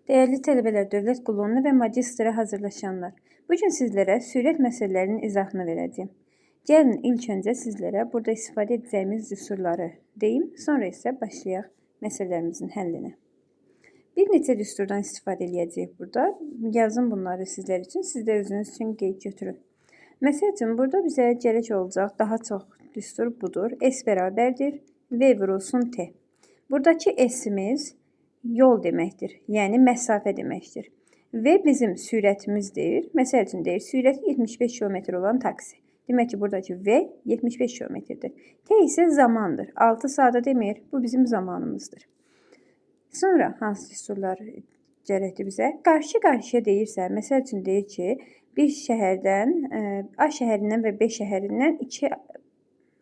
Değerli tələbələr, dövlət qulluğuna və magistrə hazırlaşanlar, bugün sizlərə sürət məsələlərinin izahını verəcəyim. Gəlin ilk öncə sizlərə burada istifadə edəcəyimiz düsturları deyim, sonra isə başlayaq məsələlərimizin həllinə. Bir neçə düsturdan istifadə edəcəyik burada. Yazın bunları sizlər üçün, siz də özünüz üçün qeyd götürün. Məsəl üçün, burada bizə gərək olacaq daha çox düstur budur. S bərabərdir V vurulsun T. Buradakı S-imiz yol deməkdir, yəni məsafə deməkdir. Və bizim sürətimizdir. Məsəl üçün deyir, sürəti 75 km olan taksi. Demək ki, buradakı V 75 km-dir. T isə zamandır. 6 saata demir, bu bizim zamanımızdır. Sonra hansı düsturlar gərəkdir bizə? Qarşı-qarşıya deyirsə, məsəl üçün deyir ki, bir şəhərdən, A şəhərindən və B şəhərindən 2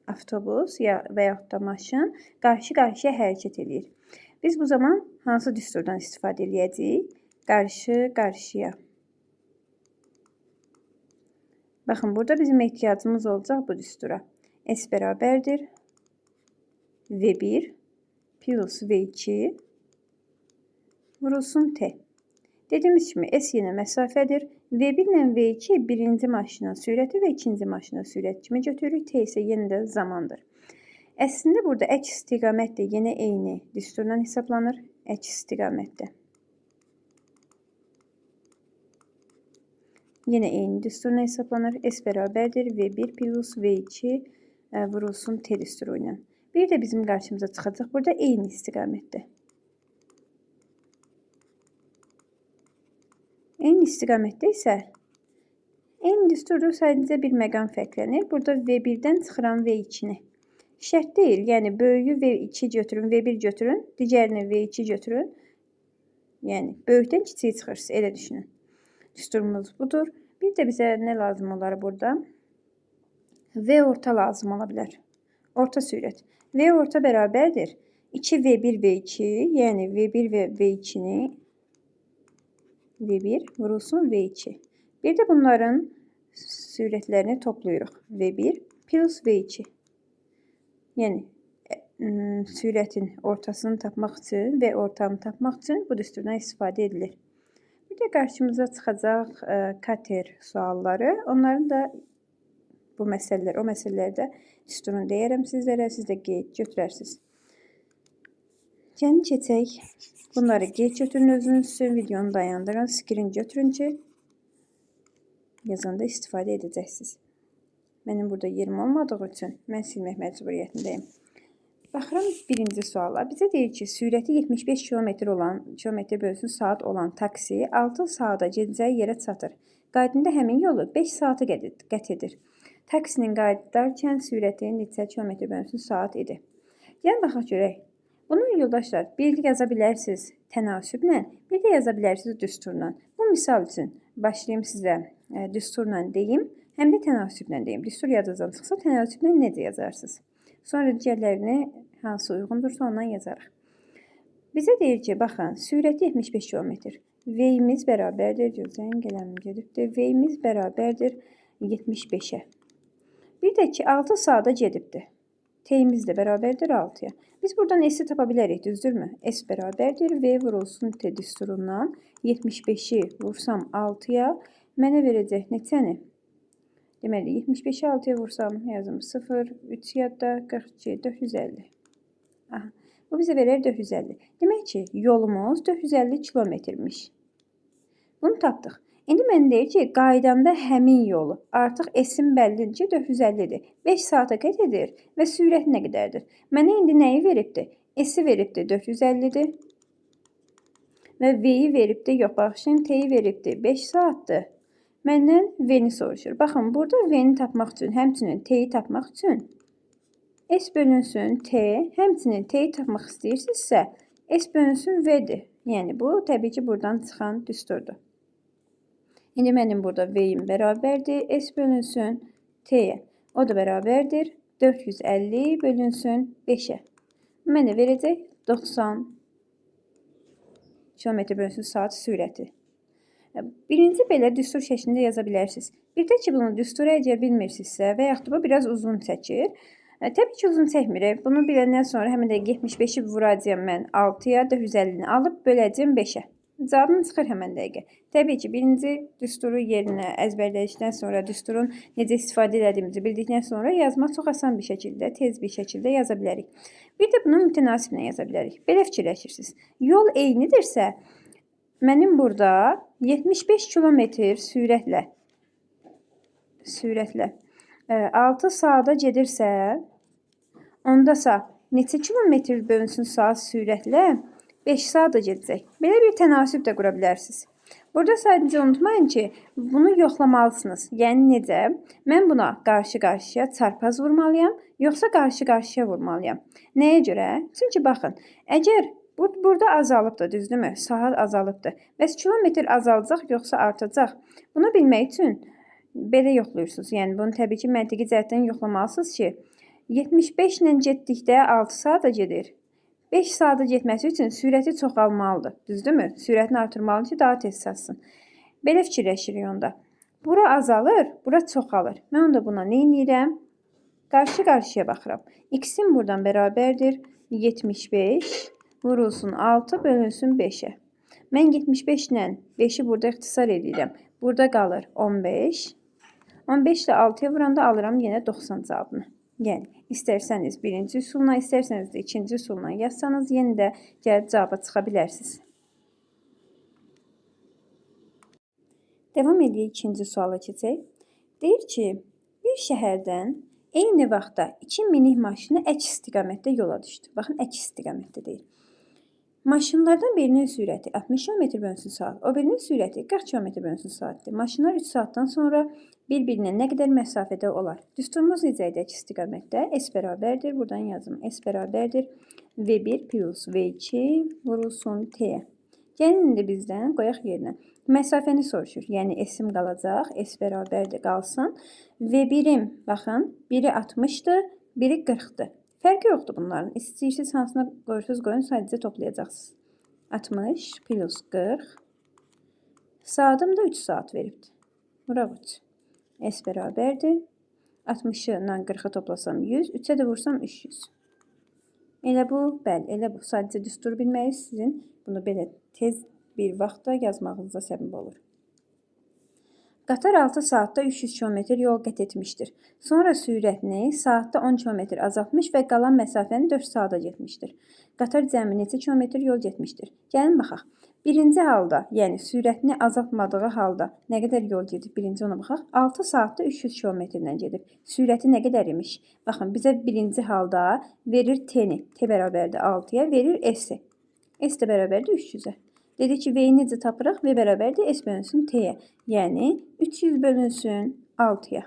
avtobus və yaxud da maşın qarşı-qarşıya hərəkət edir. Biz bu zaman hansı düsturdan istifadə edəcəyik? Qarşı-qarşıya. Baxın, burada bizim ehtiyacımız olacaq bu düstura. S bərabərdir V1 plus V2 vurulsun T. Dediyimiz kimi S yenə məsafədir. V1 ilə V2 birinci maşının sürəti və ikinci maşının sürəti kimi götürürük. T isə yenə də zamandır. Əslində burada əks istiqamət də yenə eyni düsturdan hesablanır. Əks istiqamətdə. Yenə eyni düsturla hesablanır. S bərabərdir V1 plus V2 vurulsun T düsturu ilə. Bir də bizim qarşımıza çıxacaq burada eyni istiqamətdə. Eyni istiqamətdə isə eyni düsturdur, sadəcə bir məqam fərqlənir. Burada V1-dən çıxıram V2-ni. Şərt deyil, yəni böyüyü V2 götürün, V1 götürün, digərini V2 götürün. Yəni böyükdən kiçiyi çıxırsınız, elə düşünün. Düsturumuz budur. Bir də bizə nə lazım olar burada? V orta lazım ola bilər. Orta sürət. V orta bərabərdir 2V1 V2, yəni V1 və V2-ni V1 vurulsun V2. Bir də bunların sürətlərini toplayırıq. V1 plus V2. Yəni sürətin ortasını tapmaq üçün və ortanı tapmaq üçün bu düsturdan istifadə edilir. Bir də qarşımıza çıxacaq kater sualları. Onların da bu məsələlər, o məsələlərdə düsturunu deyərəm sizlərə, siz də qeyd götürərsiniz. Gəlin keçək. Bunları qeyd götürün özünüz üçün, videonu dayandırın, screen götürün ki, yazanda istifadə edəcəksiniz. Mənim burada yerim olmadığı üçün mən silmək məcburiyyətindəyim. Baxıram birinci suala. Bizə deyir ki, sürəti 75 km bölünsün saat olan taksi 6 saata gedəcəyi yerə çatır. Qaydında həmin yolu 5 saata qət edir. Taksinin qayıdarkən sürəti neçə kilometr bölünsün saat idi. Gəlin baxaq görək. Bunu yoldaşlar, bir yaza bilərsiniz tənasüblə, bir də yaza bilərsiniz düsturla. Bu misal üçün başlayayım sizə düsturla deyim, həm də tənasüblə deyim. Düstur yadınızdan çıxsa tənasüblə necə yazarsınız? Sonra digərlərini hansı uyğundursa ondan yazarıq. Bizə deyir ki, baxın, sürəti 75 km. V-imiz bərabərdir, gözləyin qələmim gedibdir. V-imiz bərabərdir 75-ə. Bir də ki, 6 saata gedibdir. T-imiz də bərabərdir 6-ya. Biz buradan S-i tapa bilərik, düzdürmü? S bərabərdir V vurulsun T düsturundan 75-i vursam 6-ya mənə verəcək neçəni? Deməli, 75-i 6-ya vursam, yazım 0, 3 yadda, 42, 450. Aha, bu bizə verir 450. Demək ki, yolumuz 450 kilometrmiş. Bunu tapdıq. İndi mən deyir ki, qaydanda həmin yolu artıq S-in bəllidir ki, 450-dir. 5 saata qət edir və sürəti nə qədərdir? Mənə indi nəyi veribdir? S-i veribdir 450-dir. Və V-yi veribdir, yox, baxışın T-yi veribdir 5 saatdır. Məndən V-ni soruşur. Baxın, burada V-ni tapmaq üçün, həmçinin T-yi tapmaq üçün S bölünsün T, həmçinin T-yi tapmaq istəyirsinizsə, S bölünsün V-dir. Yəni, bu, təbii ki, buradan çıxan düsturdur. İndi mənim burada V-im bərabərdir, S bölünsün T-yə. O da bərabərdir 450 bölünsün 5-ə. Mənə verəcək 90 km bölünsün saat sürəti. Birinci belə düstur şəklində yaza bilərsiniz. Bir də ki, bunu düsturu əgər bilmirsinizsə və yaxud da bu biraz uzun çəkir. Təbii ki, uzun çəkmir. Bunu biləndən sonra həmin də 75-i vuracağım mən 6-ya, 450-ni alıb böləcəm 5-ə. Cavabım çıxır həmən dəqiqə. Təbii ki, birinci düsturu yerinə əzbərlədikdən sonra, düsturun necə istifadə edildiyimizi bildikdən sonra yazma çox asan bir şəkildə, tez bir şəkildə yaza bilərik. Bir də bunu mütənasiblə yaza bilərik. Belə fikirləşirsiniz. Yol eynidirsə, mənim burada 75 kilometr sürətlə 6 saata gedirsə, ondasa neçə kilometr bölünsün saat sürətlə 5 saata gedəcək. Belə bir tənasüb də qura bilərsiniz. Burada sadəcə unutmayın ki, bunu yoxlamalısınız. Yəni necə? Mən buna qarşı-qarşıya çarpaz vurmalıyam, yoxsa qarşı-qarşıya vurmalıyam. Nəyə görə? Çünki baxın, əgər burada azalıbdır, düzdürmü? Saat azalıbdır. Bəs kilometr azalacaq, yoxsa artacaq? Bunu bilmək üçün belə yoxlayırsınız. Yəni bunu təbii ki, məntiqi cəhətdən yoxlamalısınız ki, 75 ilə getdikdə 6 saata gedir. 5 saata getməsi üçün sürəti çoxalmalıdır. Düzdürmü? Sürətini artırmalıdır ki, daha tez çatsın. Belə fikirləşirik onda. Bura azalır, bura çoxalır. Mən onda buna nə edirəm? Qarşı-qarşıya baxıram. X-in buradan bərabərdir 75 vurulsun 6 bölünsün 5-ə. Mən 75 ilə 5-i burada ixtisar edirəm. Burada qalır 15. 15 ilə 6-ya vuranda alıram yenə 90 cavabını. Yəni, istərsəniz birinci üsulla, istərsəniz də ikinci üsulla yazsanız, yenə də gəlib cavaba çıxa bilərsiniz. Devam edək, ikinci suala keçək. Deyir ki, bir şəhərdən eyni vaxtda 2 minik maşını əks istiqamətdə yola düşdü. Baxın, əks istiqamətdə deyil. Maşınlardan birinin sürəti 60 km/saat, o birinin sürəti 40 km/saatdir. Maşınlar 3 saatdan sonra bir-birinə nə qədər məsafədə olar? Düsturumuz necə idi əks istiqamətdə? S bərabərdir. Buradan yazım. S bərabərdir. V1 plus V2 vurulsun T-yə. Gəlin indi bizdən qoyaq yerinə. Məsafəni soruşur. Yəni S-im qalacaq. S bərabərdir qalsın. V1-im, baxın, biri 60-dır, biri 40-dır. Fərqi yoxdur bunların. İstəyirsiniz hansına qoyursunuz, qoyun, sadəcə toplayacaqsınız. 60 plus 40. Saatim da 3 saat veribdir. Bura 3. S bərabərdir. 60-ı ilə 40-ı toplasam 100, 3-ə də vursam 300. Elə bu, bəli, elə bu. Sadəcə düsturu bilməyi sizin bunu belə tez bir vaxtda yazmağınıza səbəb olur. Qatar 6 saatda 300 km yol qət etmişdir. Sonra sürətini saatda 10 km azaltmış və qalan məsafəni 4 saata getmişdir. Qatar cəmi neçə kilometr yol getmişdir? Gəlin baxaq. Birinci halda, yəni sürətini azaltmadığı halda nə qədər yol gedib? Birinci ona baxaq. 6 saatda 300 km-lə gedib. Sürəti nə qədər imiş? Baxın, bizə birinci halda verir T-ni. T bərabərdir 6-ya, verir S-i. S də bərabərdir 300-ə. Dedi ki, V-yi necə tapırıq? V bərabərdir S bölünsün T-yə. Yəni, 300 bölünsün 6-ya.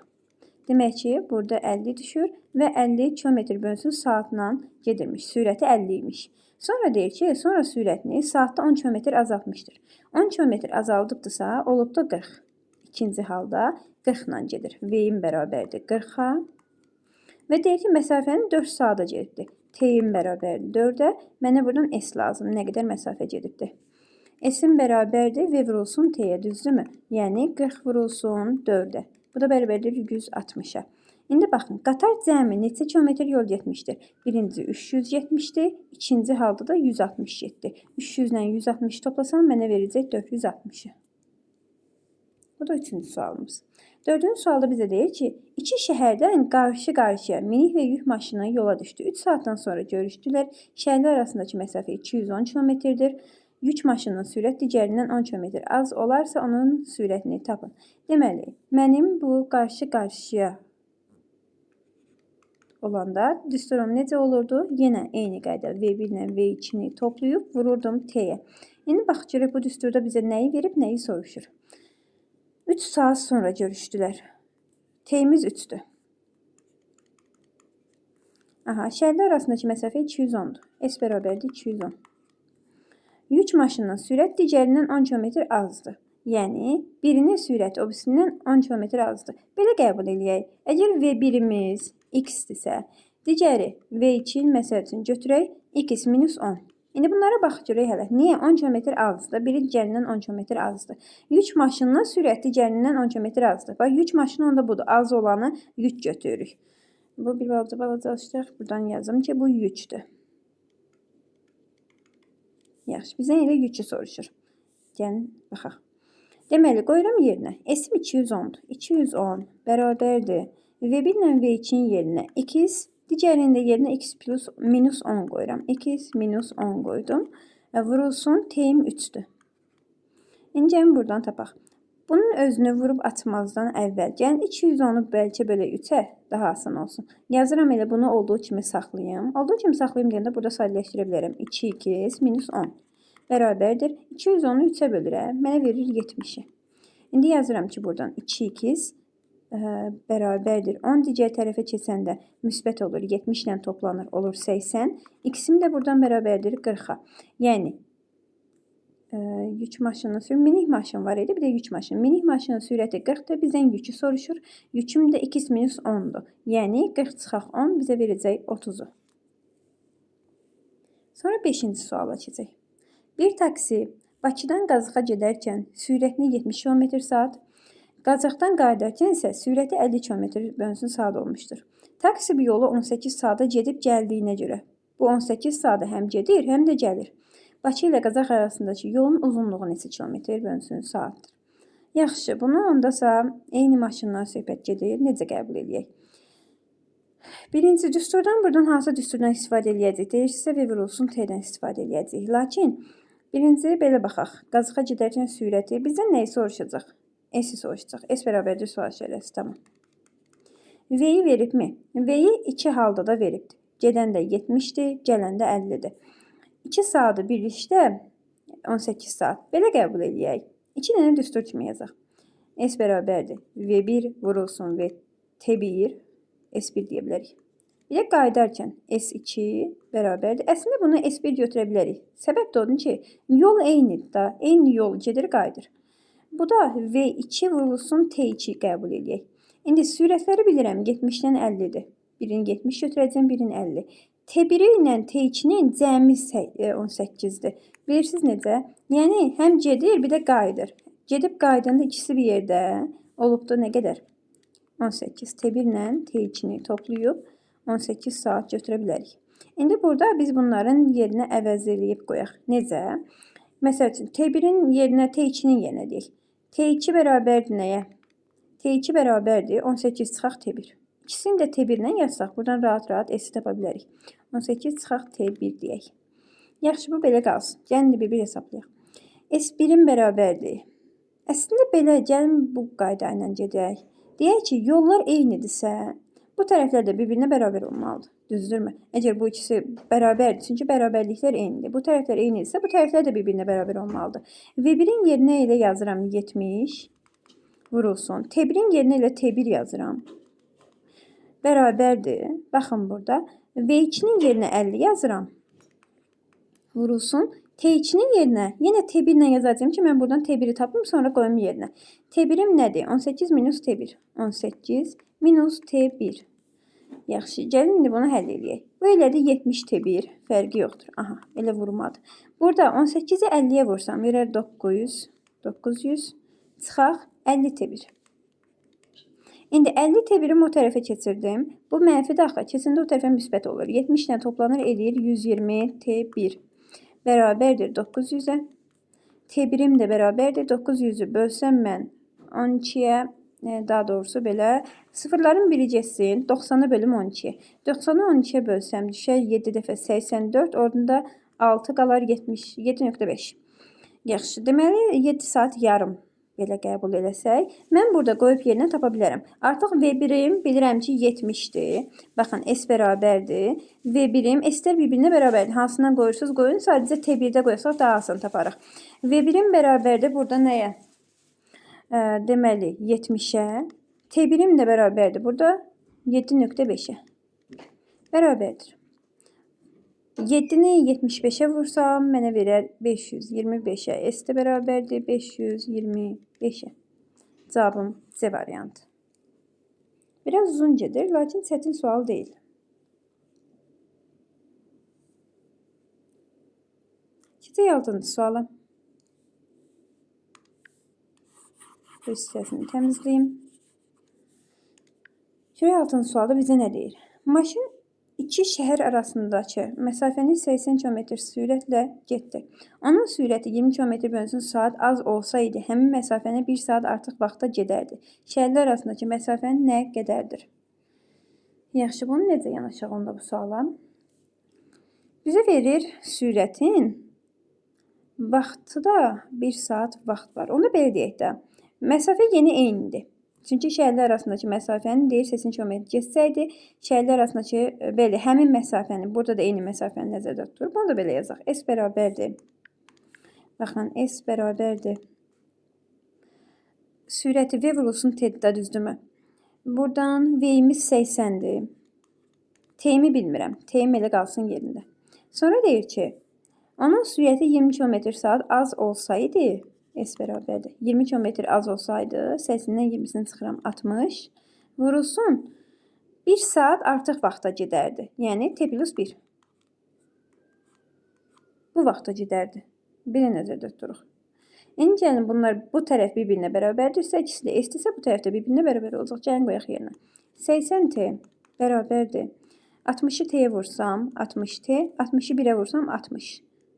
Demək ki, burada 50 düşür və 50 km bölünsün saatla gedirmiş. Sürəti 50 imiş. Sonra deyir ki, sonra sürətini saatda 10 km azaltmışdır. 10 km azaldıbdırsa, olub da 40. İkinci halda 40 ilə gedir. V-in bərabərdir 40-a. Və deyir ki, məsafəni 4 saata gedibdir. T-in bərabərdir 4-ə. Mənə buradan S lazım. Nə qədər məsafə gedibdir? S-in bərabərdir V vurulsun T-yə, düzdürmü? Yəni 40 vurulsun 4-ə. Bu da bərabərdir 160-a. İndi baxın, qatar cəmi neçə kilometr yol getmişdir? Birinci 300 getmişdir, ikinci halda da 160 getdi. 300 ilə 160 toplasam mənə verəcək 460-ı. Bu da üçüncü sualımız. Dördüncü sualda bizə deyir ki, iki şəhərdən qarşı-qarşıya minik və yük maşını yola düşdü. 3 saatdan sonra görüşdülər. Şəhərlər arasındakı məsafə 210 kilometrdir. Yük maşınının sürət digərindən 10 km az olarsa onun sürətini tapın. Deməli, mənim bu qarşı-qarşıya olanda düsturum necə olurdu? Yenə eyni qayda V1 ilə V2-ni toplayıb vururdum T-yə. İndi bax görək bu düsturda bizə nəyi verib, nəyi soruşur. 3 saat sonra görüşdülər. T-imiz 3-dür. Aha, şəhərlər arasındakı məsafə 210-dur. S bərabərdir 210. Yük maşınının sürət digərindən 10 km azdır. Yəni, birinin sürəti o birisindən 10 km azdır. Belə qəbul edək. Əgər V1-imiz x-dirsə, digəri V2-in məsəl üçün götürək x minus 10. İndi bunlara bax görək hələ. Niyə 10 km azdır? Biri digərindən 10 km azdır. Yük maşınının sürəti digərindən 10 km azdır. Bax, yük maşını onda budur. Az olanı yük götürürük. Bu bir balaca açacaq. Buradan yazım ki, bu yükdür. Yaxşı, bizə elə yükü soruşur. Gəlin baxaq. Deməli, qoyuram yerinə. S-im 210-dur. 210 bərabərdir. V1 ilə V2-nin yerinə x, digərində yerinə x plus minus 10 qoyuram. x minus 10 qoydum. Vurulsun T-im 3-dür. İndi gəlin buradan tapaq. Bunun özünü vurub atmazdan əvvəl gəlin 210-u bəlkə belə 3-ə daha asan olsun. Yazıram elə bunu olduğu kimi saxlayım. Olduğu kimi saxlayım deyəndə burada sadələşdirə bilərəm. 2x minus 10 bərabərdir. 210-u 3-ə bölürəm. Mənə verir 70-i. İndi yazıram ki, buradan 2x bərabərdir. 10 digər tərəfə keçəndə müsbət olur. 70 ilə toplanır. Olur 80. X-im də buradan bərabərdir 40-a. Yəni, yük maşını, minik maşın var idi, bir də yük maşını. Minik maşının sürəti 40-dır, bizdən yükü soruşur. Yüküm də 2 minus 10-dur. Yəni 40 çıxaq 10 bizə verəcək 30-u. Sonra 5-ci suala keçək. Bir taksi Bakıdan Qazaxa gedərkən sürətini 70 km/saat, Qazaxdan qayıdarkən isə sürəti 50 km/saat olmuşdur. Taksi bu yolu 18 saata gedib gəldiyinə görə. Bu 18 saata həm gedir, həm də gəlir. Bakı ilə Qazax arasındakı yolun uzunluğu neçə km/saatdır? Yaxşı, bunu ondasa eyni maşından söhbət gedir. Necə qəbul edək? Birinci düsturdan buradan hansı düsturdan istifadə edəcəyik? Deyirsə V vurulsun T-dən istifadə edəcəyik. Lakin birinci belə baxaq. Qazaxa gedərkən sürəti bizdən nəyi soruşacaq? S-i soruşacaq. S bərabərdir sual işarəsi. Tamam. V-yi veribmi? V-yi iki halda da veribdir. Gedən də 70-dir, gələn də 50-dir. 2 saatı bir işdə 18 saat. Belə qəbul edək. 2 dənə düstur kimi yazaq. S bərabərdir. V1 vurulsun V T1 S1 deyə bilərik. Bir də qayıdarkən S2 bərabərdir. Əslində bunu S1 götürə bilərik. Səbəb də odur ki, yol eynidir da. Eyni yol gedir, qayıdır. Bu da V2 vurulsun T2 qəbul edək. İndi sürətləri bilirəm. 70-dən 50-dir. Birini 70 götürəcəm, birini 50. T1 ilə T2-nin cəmi 18-dir. Bilirsiniz necə? Yəni, həm gedir, bir də qayıdır. Gedib qaydanda ikisi bir yerdə olubdur nə qədər? 18. T1 ilə T2-ni toplayıb 18 saat götürə bilərik. İndi burada biz bunların yerinə əvəz eləyib qoyaq. Necə? Məsəl üçün, T1-in yerinə T2-nin yerinə deyək. T2 bərabərdir nəyə? T2 bərabərdir 18 çıxaq T1. İkisini də T1 ilə yazsaq, buradan rahat-rahat S-i tapa bilərik. 18 çıxaq T1 deyək. Yaxşı, bu belə qalsın. Gəlin bir hesablayaq. S1-in bərabərdir. Əslində belə, gəlin bu qayda ilə gedək. Deyək ki, yollar eynidirsə, bu tərəflər də bir-birinə bərabər olmalıdır. Düzdürmü? Əgər bu ikisi bərabərdir, çünki bərabərliklər eynidir. Bu tərəflər eynidirsə, bu tərəflər də bir-birinə bərabər olmalıdır. V1-in yerinə elə yazıram 70 vurulsun. T1-in yerinə elə T1 yazıram. Bərabərdir. Baxın burada. V2-nin yerinə 50 yazıram. Vurulsun. T2-nin yerinə yenə T1 ilə yazacağım ki, mən buradan T1-i tapım, sonra qoyum yerinə. T1-im nədir? 18 minus T1. 18 minus T1. Yaxşı, gəlin indi bunu həll edək. Bu elədir 70 T1. Fərqi yoxdur. Aha, elə vurmadı. Burada 18-i 50-yə vursam, verər 900. 900. Çıxaq 50 T1. İndi 50 T1-imi o tərəfə keçirdim. Bu mənfi də axı. Keçəndə o tərəfə müsbət olur. 70 ilə toplanır, eləyir 120 T1. Bərabərdir 900-ə. T1-im də bərabərdir. 900-ü bölsəm mən 12-yə, daha doğrusu belə. Sıfırların biri geçsin. 90-ı bölüm 12. 90-ı 12-yə bölsəm düşər 7 dəfə 84. Oradan da 6 qalar 7.5. Yaxşı. Deməli 7 saat yarım. Belə qəbul eləsək, mən burada qoyub yerinə tapa bilərəm. Artıq V1-im bilirəm ki 70-dir. Baxın, S bərabərdir. V1-im, S-lər bir-birinə bərabərdir. Hansından qoyursunuz qoyun, sadəcə T1-də qoyasaq daha asan taparıq. V1-im bərabərdir burada nəyə? Deməli 70-ə. T1-im də bərabərdir burada 7.5-ə. Bərabərdir. 7-ni 75-ə vursam, mənə verər 525-ə. S də bərabərdir 525-ə. Cavabım C variantı. Biraz uzun gedir, lakin çətin sual deyil. Keçək 6-cı suala. Bu hissəsini təmizləyim. Görək 6-cı sualda bizə nə deyir? Maşın İki şəhər arasındakı məsafəni 80 km sürətlə getdi. Onun sürəti 20 km bölünsün saat az olsaydı, həmin məsafəni 1 saat artıq vaxtda gedərdi. Şəhərlər arasındakı məsafənin nə qədərdir? Yaxşı, bunu necə yanaşaq onda bu suala? Bizə verir sürətin vaxtı da 1 saat vaxt var. Onda belə deyək də, məsafə yeni eynidir. Çünki şəhərlər arasındakı məsafəni deyir 80 km getsəydi, şəhərlər arasındakı belə həmin məsafəni, burada da eyni məsafəni nəzərdə tutur. Bunu da belə yazaq. S bərabərdir. Baxın, S bərabərdir. Sürəti V vurulsun T-də, düzdürmü? Buradan V-imiz 80-dir. T-mi bilmirəm. T-im elə qalsın yerində. Sonra deyir ki, onun sürəti 20 km/saat az olsaydı, S bərabərdir. 20 km az olsaydı, 80-dən 20-sini çıxıram 60. Vurulsun 1 saat artıq vaxta gedərdi. Yəni T plus 1. Bu vaxta gedərdi. Biri nəzərdə tuturuq. İndi gəlin bunlar bu tərəf bir-birinə bərabərdirsə, ikisi də S-dirsə, bu tərəf də bir-birinə bərabər olacaq. Gəlin qoyaq yerinə. 80T bərabərdir. 60-ı T'yə vursam 60T, 60-ı 1-ə vursam 60.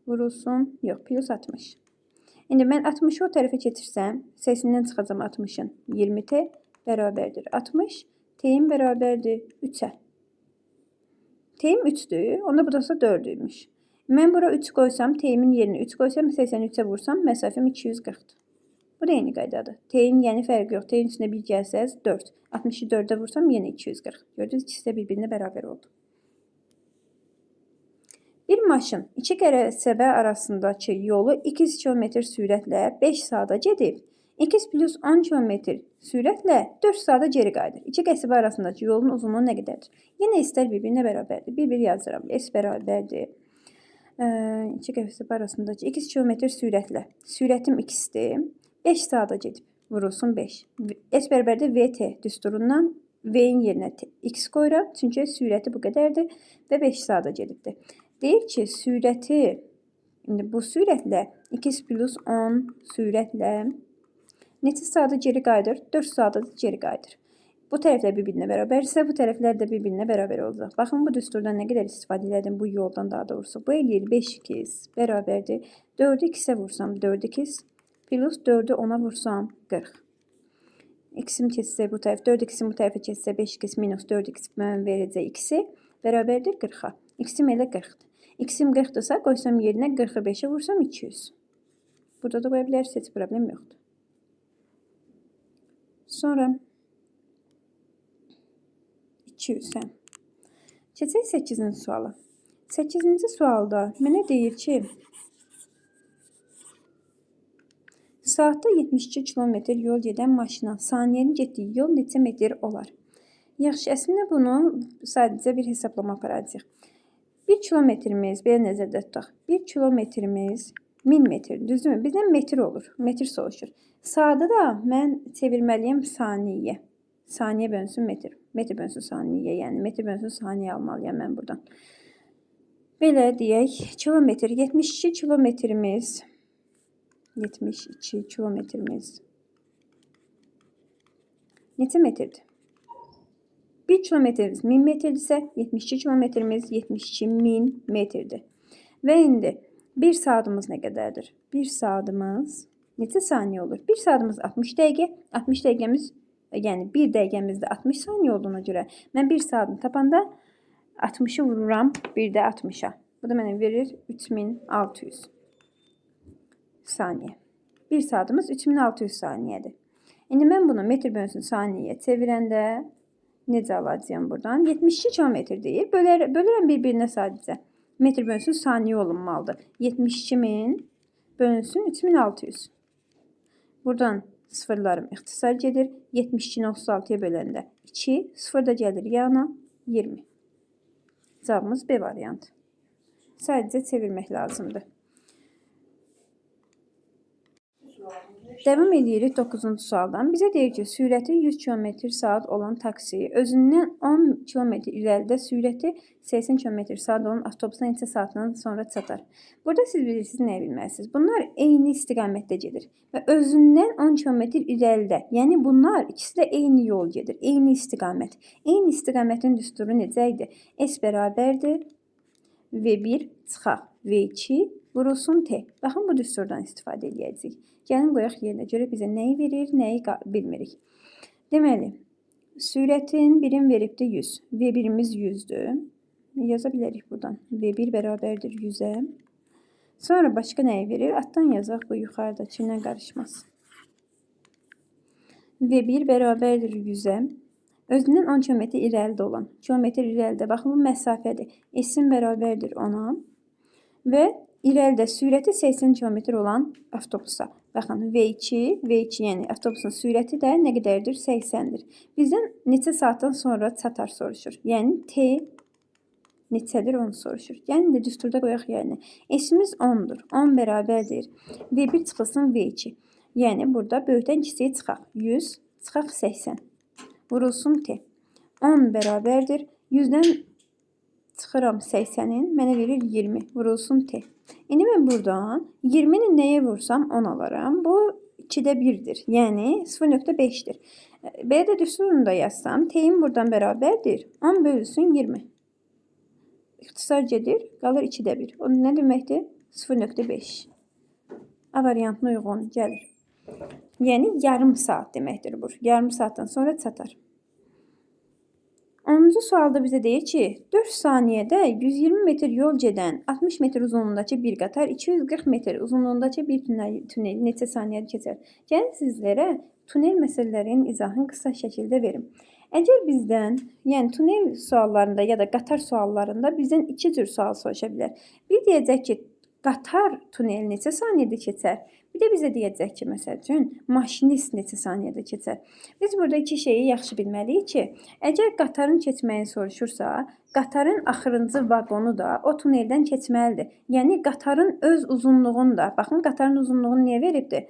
Vurulsun, yox, plus 60. İndi mən 60-ı o tərəfə keçirsəm, 80-dən çıxacam 60-ın. 20T bərabərdir 60. T'im bərabərdir 3-ə. T'im 3-dür, onda bu da 4-üymüş. Mən bura 3 qoysam, T'imin yerinə 3 qoysam, 83-ə vursam, məsafəm 240-dır. Bu da eyni qaydadır. T'in yəni fərqi yox. T'in üstünə 1 gəlsəz 4. 60-ı 4-ə vursam, yenə 240. Gördünüz, ikisi də bir-birinə bərabər oldu. Bir maşın iki qəsəbə arasındakı yolu 2 km sürətlə 5 saata gedib, 2 plus 10 km sürətlə 4 saata geri qayıdır. İki qəsəbə arasındakı yolun uzunluğu nə qədərdir? Yenə istər bir-birinə bərabərdir. Bir-bir yazıram. S bərabərdir. İki qəsəbə arasındakı 2 km sürətlə. Sürətim x-dir. 5 saata gedib. Vurulsun 5. S bərabərdir VT düsturundan V-in yerinə x qoyuram. Çünki sürəti bu qədərdir və 5 saata gedibdir. Deyir ki, sürəti, indi bu sürətlə 2 plus 10 sürətlə neçə saata geri qayıdır? 4 saata geri qayıdır. Bu tərəflər bir-birinə bərabərsə, bu tərəflər də bir-birinə bərabər olacaq. Baxın, bu düsturdan nə qədər istifadə elədim, bu yoldan daha doğrusu. Bu eləyir 5x bərabərdir. 4-ü 2-sə vursam 4x plus 4-ü 10-a vursam 40. X-im keçsə bu tərəf, 4x-im bu tərəfə keçsə 5x minus 4x mən verəcək x-i bərabərdir 40-a. X-im elə 40-dır. X-im 40-dırsa, qoysam yerinə 40-ı 5-ə vursam 200. Burada da qoya bilərsiniz, heç problem yoxdur. Sonra 200-ə. Keçək 8-ci suala. 8-ci sualda mənə deyir ki, saatda 72 km yol gedən maşına saniyənin getdiyi yol neçə metr olar? Yaxşı, əslində bunu sadəcə bir hesablama aparacaq. 1 kilometrimiz, belə nəzərdə tutaq. 1 kilometrimiz 1000 metr, düzdürmü? Bizdən metr olur, metr soruşur. Saatı da mən çevirməliyəm saniyə. Saniyə bölünsün metr. Metr bölünsün saniyə, yəni metr bölünsün saniyə almalıyam mən buradan. Belə deyək, kilometr, 72 kilometrimiz 72 kilometrimiz neçə metrdir? 1 kilometrimiz 1000 metrdirsə, 72 kilometrimiz 72.000 metrdir. Və indi 1 saatımız nə qədərdir? 1 saatımız neçə saniyə olur? 1 saatımız 60 dəqiqə, 60 dəqiqəmiz, yəni 1 dəqiqəmizdə 60 saniyə olduğuna görə mən 1 saatını tapanda 60-ı vururam, bir də 60-a. Bu da mənə verir 3600 saniyə. 1 saatımız 3600 saniyədir. İndi mən bunu metr bölünsün saniyəyə çevirəndə necə alacağım buradan? 72 kilometr deyir. Bölürəm bir-birinə sadəcə. Metr bölünsün saniyə olunmalıdır. 72.000 bölünsün 3600. Buradan sıfırlarım ixtisar gedir. 72-ni 36-ya böləndə 2, 0 da gəlir yana 20. Cavabımız B variantı. Sadəcə çevirmək lazımdır. Devam edirik 9-cu sualdan. Bizə deyir ki, sürəti 100 km/saat olan taksi özündən 10 km irəlidə sürəti 80 km/saat olan avtobusdan neçə saatdan sonra çatar? Burada siz bilirsiniz, nəyi bilməlisiniz? Bunlar eyni istiqamətdə gedir və özündən 10 km irəlidə. Yəni bunlar ikisi də eyni yol gedir, eyni istiqamət. Eyni istiqamətin düsturu necə idi? S bərabərdir V1 çıxaq V2 vurulsun T. Baxın, bu düsturdan istifadə edəcəyik. Gəlin qoyaq yerinə görə bizə nəyi verir, nəyi bilmirik. Deməli, sürətin birim veribdir 100. V1'imiz 100'dür. Yaza bilərik buradan. V1 bərabərdir 100'ə. Sonra başqa nəyi verir? Altdan yazaq, bu yuxarıdakı qarışmaz. V1 bərabərdir 100'ə. Özündən 10 km irəlidə olan. Kilometr irəlidə. Baxın, bu məsafədir. S-in bərabərdir 10'a. Və irəlidə sürəti 80 km olan avtobusa. Baxın, V2 yəni avtobusun sürəti də nə qədərdir? 80'dir. Bizdən neçə saatdan sonra çatar soruşur. Yəni T neçədir onu soruşur. Yəni də düsturda qoyaq yerinə. S-imiz 10'dur. 10 bərabərdir. V1 çıxılsın V2. Yəni burada böyükdən kiçiyə çıxaq. 100 çıxaq 80. Vurulsun T. 10 bərabərdir. 100'dən çıxıram 80'in, mənə verir 20. Vurulsun T. İndi mən buradan 20'ni nəyə vursam 10 alaram. Bu 2'də 1'dir. Yəni 0.5'dir. Belə də düsturunu da yazsam, T'im buradan bərabərdir. 10 bölünsün 20. İxtisar gedir, qalır 2'də 1. O nə deməkdir? 0.5. A variantına uyğun gəlir. Yəni yarım saat deməkdir bu. Yarım saatdan sonra çatar. 10-cu sualda bizə deyir ki, 4 saniyədə 120 metr yol gedən 60 metr uzunluğundakı bir qatar 240 metr uzunluğundakı bir tüneli neçə saniyədə keçər? Gəlin sizlərə tunel məsələlərinin izahını qısa şəkildə verim. Əgər bizdən, yəni tunel suallarında ya da qatar suallarında bizdən iki cür sual soruşa bilər. Bir deyəcək ki, qatar tuneli neçə saniyədə keçər? Bir də bizə deyəcək ki, məsəl üçün, maşinist neçə saniyədə keçər. Biz burada iki şeyi yaxşı bilməliyik ki, əgər qatarın keçməyini soruşursa, qatarın axırıncı vaqonu da o tuneldən keçməlidir. Yəni, qatarın öz uzunluğunu da, baxın, qatarın uzunluğunu niyə veribdir?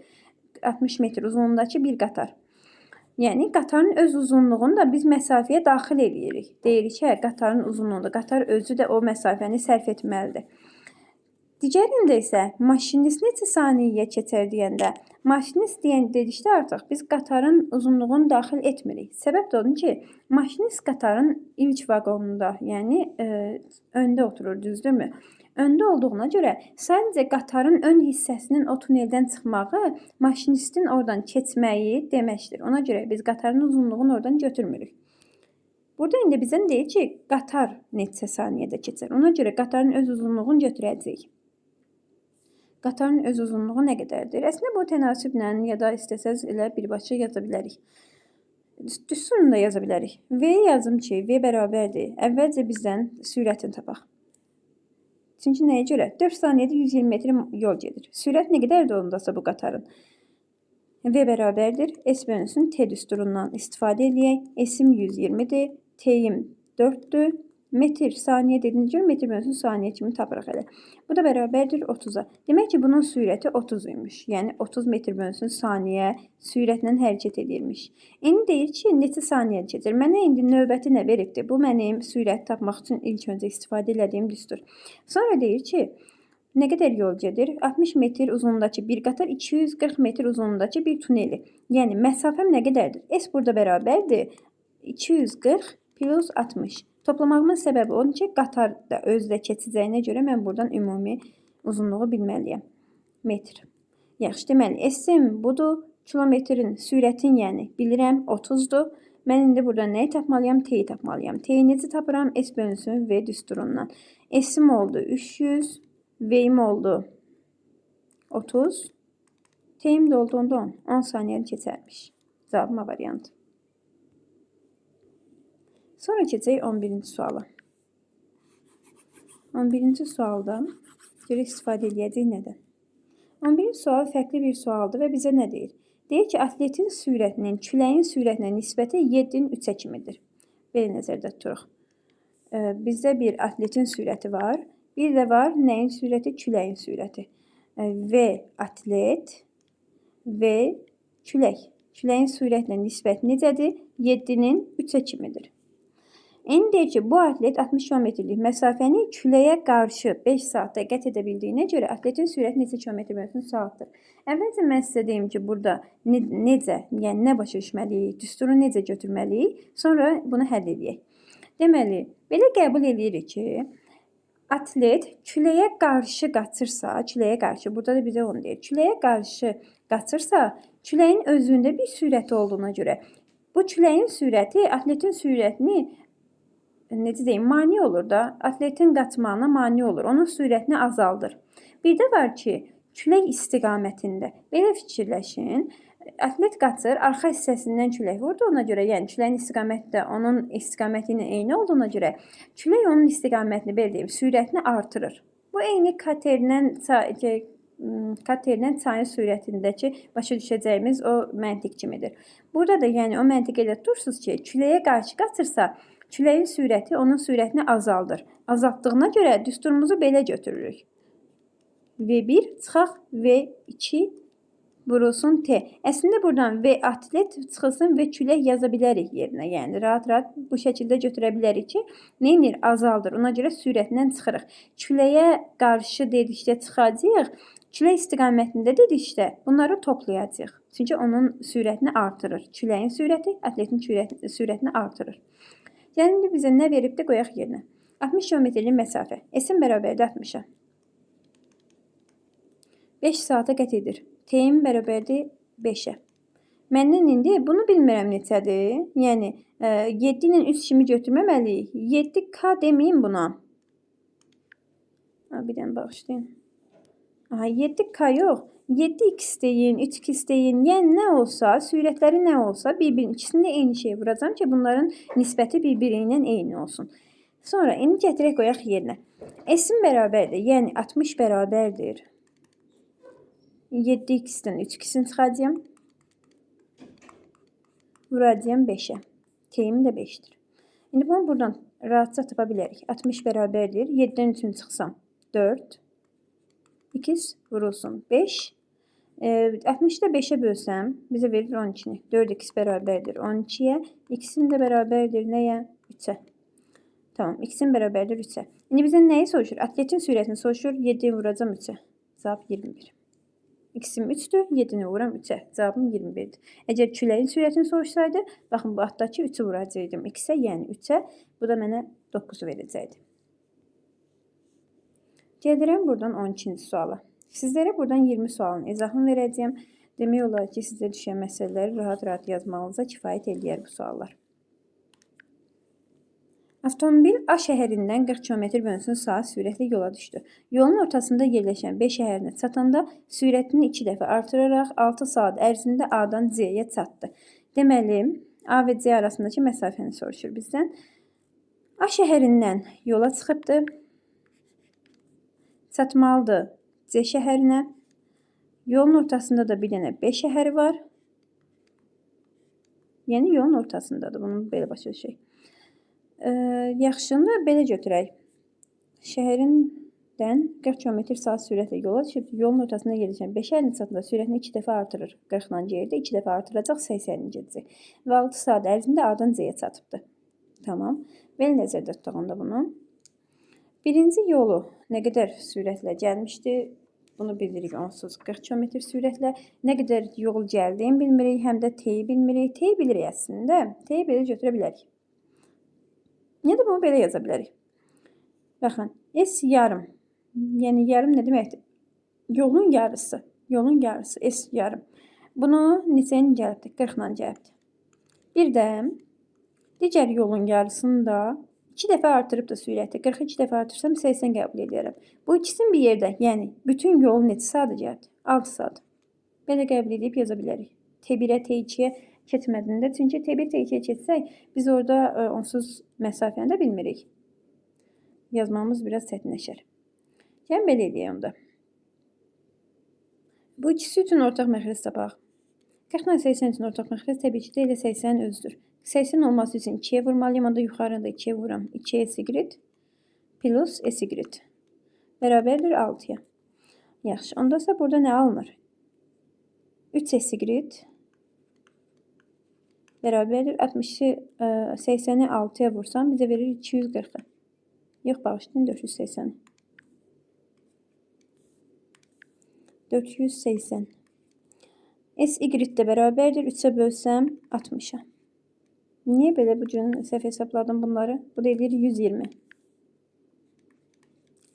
60 metr uzunluğundakı bir qatar. Yəni, qatarın öz uzunluğunu da biz məsafəyə daxil edirik. Deyirik ki, qatarın uzunluğunda, qatar özü də o məsafəni sərf etməlidir. Digərində isə maşinist neçə saniyəyə keçər deyəndə, maşinist dedikdə artıq biz qatarın uzunluğunu daxil etmirik. Səbəb də odur ki, maşinist qatarın ilk vaqonunda, yəni öndə oturur, düzdürmü? Öndə olduğuna görə sadəcə qatarın ön hissəsinin o tuneldən çıxmağı maşinistin oradan keçməyi deməkdir. Ona görə biz qatarın uzunluğunu oradan götürmürük. Burada indi bizə deyir ki, qatar neçə saniyədə keçər. Ona görə qatarın öz uzunluğunu götürəcəyik. Qatarın öz uzunluğu nə qədərdir? Əslində bu tənasüblə ya da istəsəz elə birbaşa yaza bilərik. Düsturunu da yaza bilərik. V yazım ki, V bərabərdir. Əvvəlcə bizdən sürətini tapaq. Çünki nəyə görə? 4 saniyədə 120 metr yol gedir. Sürət nə qədərdir ondasa bu qatarın? V bərabərdir. S bölünsün T düsturundan istifadə edək. S-im 120'dir. T-im 4'dür. Metr saniyə dediyinə görə metr bölünsün saniyə kimi tapırıq elə. Bu da bərabərdir 30'a. Demək ki, bunun sürəti 30 imiş. Yəni 30 metr bölünsün saniyə sürətlə hərəkət edirmiş. İndi deyir ki, neçə saniyə keçir? Mənə indi növbəti nə veribdir? Bu mənim sürəti tapmaq üçün ilk öncə istifadə etdiyim düstur. Sonra deyir ki, nə qədər yol gedir? 60 metr uzunluğundakı bir qatar 240 metr uzunluğundakı bir tuneli. Yəni məsafəm nə qədərdir? S burada bərabərdir 240 plus 60. Toplamağımın səbəbi odur ki, qatar da özdə keçəcəyinə görə mən buradan ümumi uzunluğu bilməliyəm. Metr. Yaxşı, deməli, S-im budur. Kilometrin, sürətin yəni bilirəm 30'dur. Mən indi burada nəyi tapmalıyam? T-yi tapmalıyam. T-yi necə tapıram? S bölünsün V düsturundan. S-im oldu 300. V-im oldu 30. T-im də oldu 10. 10 saniyədə keçərmiş. Cavabım A variantı. Sonra keçək 11-ci suala. 11-ci sualdan görə istifadə edəcəyik nədən? 11-ci sual fərqli bir sualdır və bizə nə deyir? Deyir ki, atletin sürətinin küləyin sürətinə nisbəti 7'nin 3'ə kimidir. Belə nəzərdə tuturuq. Bizdə bir atletin sürəti var. Bir də var nəyin sürəti? Küləyin sürəti. V atlet V külək. Küləyin sürətlə nisbəti necədir? 7-nin 3-ə kimidir. İndi deyir ki, bu atlet 60 kilometrlik məsafəni küləyə qarşı 5 saatda qət edə bildiyinə görə atletin sürəti neçə kilometr bölünsün saatdır. Əvvəlcə mən sizə deyim ki, burada necə, yəni nə başa düşməliyik, düsturu necə götürməliyik, sonra bunu həll edək. Deməli, belə qəbul edirik ki, atlet küləyə qarşı qaçırsa, küləyə qarşı, burada da bizə onu deyir, küləyə qarşı qaçırsa, küləyin özündə bir sürəti olduğuna görə, bu küləyin sürəti atletin sürətini necə deyim, mane olur da, atletin qaçmağına mane olur, onun sürətini azaldır. Bir də var ki, külək istiqamətində, belə fikirləşin, atlet qaçır, arxa hissəsindən külək vurdu, ona görə, yəni küləyin istiqaməti də onun istiqaməti ilə eyni olduğuna görə, külək onun istiqamətini, belə deyim, sürətini artırır. Bu eyni katerdən çayın sürətindəki başa düşəcəyimiz o məntiq kimidir. Burada da yəni o məntiq elə tutursunuz ki, küləyə qarşı qaçırsa, küləyin sürəti onun sürətini azaldır. Azaltdığına görə düsturumuzu belə götürürük. V1 çıxaq V2 vurulsun T. Əslində buradan V atlet çıxılsın və külək yaza bilərik yerinə. Yəni rahat-rahat bu şəkildə götürə bilərik ki, neyinir? Azaldır. Ona görə sürətindən çıxırıq. Küləyə qarşı dedikdə çıxacağıq. Külə istiqamətində dedikdə bunları toplayacağıq. Çünki onun sürətini artırır. Küləyin sürəti atletin sürətini artırır. Yəni indi bizə nə verib də qoyaq yerinə. 60 kilometrlik məsafə. S-in bərabərdir 60-a. 5 saata qət edir. T-in bərabərdir 5-ə. Məndən indi bunu bilmirəm neçədir. Yəni 7 ilə 3 kimi götürməməliyik. 7K deməyim buna. Bir dənə bağışlayın. 7K yox. 7x deyin, 3x deyin, yəni nə olsa, sürətləri nə olsa, bir-birinin ikisində eyni şey vuracam ki, bunların nisbəti bir-biri ilə eyni olsun. Sonra indi gətirək qoyaq yerinə. S-in bərabərdir, yəni 60 bərabərdir. 7x-dən 3x-in çıxacağım. Vuracağım 5-ə. T-im də 5-dir. İndi bunu buradan rahatca tapa bilərik. 60 bərabərdir. 7-dən 3-ün çıxsam 4. 2 vurulsun 5. 60'da 5'e bölsəm bizə verir 12'ni. 4x bərabərdir 12'ye. X'in də bərabərdir nəyə? 3'ə. Tamam. X'in bərabərdir 3'ə. İndi bizə nəyi soruşur? Atletin sürətini soruşur. 7'yi vuracam 3'ə. Cavab 21. X'im 3'dür. 7'ni vuram 3'ə. Cavabım 21'dir. Əgər küləyin sürətini soruşsaydı, baxın bu altdakı 3'ü vuracaqdım X'ə, yəni 3'ə. Bu da mənə 9'u verəcəkdi. Gəlirəm buradan 12-ci suala. Sizlərə buradan 20 sualın izahını verəcəyim. Demək olar ki, sizə düşən məsələləri rahat-rahat yazmağınıza kifayət eləyər bu suallar. Avtomobil A şəhərindən 40 km/s sürətlə yola düşdü. Yolun ortasında yerləşən B şəhərinə çatanda sürətini 2 dəfə artıraraq 6 saat ərzində A-dan C-yə çatdı. Deməli, A və C arasındakı məsafəni soruşur bizdən. A şəhərindən yola çıxıbdı. Çatmalıdır C şəhərinə. Yolun ortasında da bir dənə B şəhəri var. Yəni yolun ortasındadır. Bunu belə başa düşək. Yaxşını belə götürək. Şəhərindən 40 km/s sürətlə yola düşüb, yolun ortasında yerləşən 5 şəhərinə çatanda sürətini 2 dəfə artırır. 40-cı yerdə 2 dəfə artıracaq 80-ci gedəcək. Və 6 saat ərzində A-dan C-yə çatıbdı. Tamam. Belə nəzərdə tutaq onda bunu. Birinci yolu nə qədər sürətlə gəlmişdi? Bunu bilirik onsuz 40 km sürətlə. Nə qədər yol gəldiyini bilmirik, həm də T-yi bilmirik. T-yi bilirik əslində. T-yi belə götürə bilərik. Ya da bunu belə yaza bilərik. Baxın, S yarım. Yəni yarım nə deməkdir? Yolun yarısı. Yolun yarısı S yarım. Bunu neçə ilə gəlibdir? 40-la gəlibdir. Bir də digər yolun yarısını da 2 dəfə artırıb da sürəti. 42 dəfə artırsam 80 qəbul edərəm. Bu ikisinin bir yerdə, yəni bütün yol neçə saat gəldi? 6 saat. Belə qəbul edib yaza bilərik. T1-ə, T2-yə keçmədində. Çünki T1, T2-yə keçsək, biz orada onsuz məsafəni də bilmirik. Yazmamız biraz çətinləşər. Yəni belə edəyək onda. Bu ikisi üçün ortaq məxrəc tapaq. 40-la 80 üçün ortaq məxrəc təbii ki də elə 80 özüdür. 80 olması üçün 2'ye vurmalıyım. Onda yuxarıda 2'ye vuram. 2 sigrid plus sigrid. Bərabərdir 6'ya. Yaxşı. Ondasa burada nə alınır? 3 y bərabərdir 60'ı 80'i 6'ya vursam bizə verir 240'ı. Yox, bağışlayın 480. 480. SY də bərabərdir 3'ə bölsəm 60'a. Niyə belə bu cür səhv hesabladım bunları? Bu da edir 120.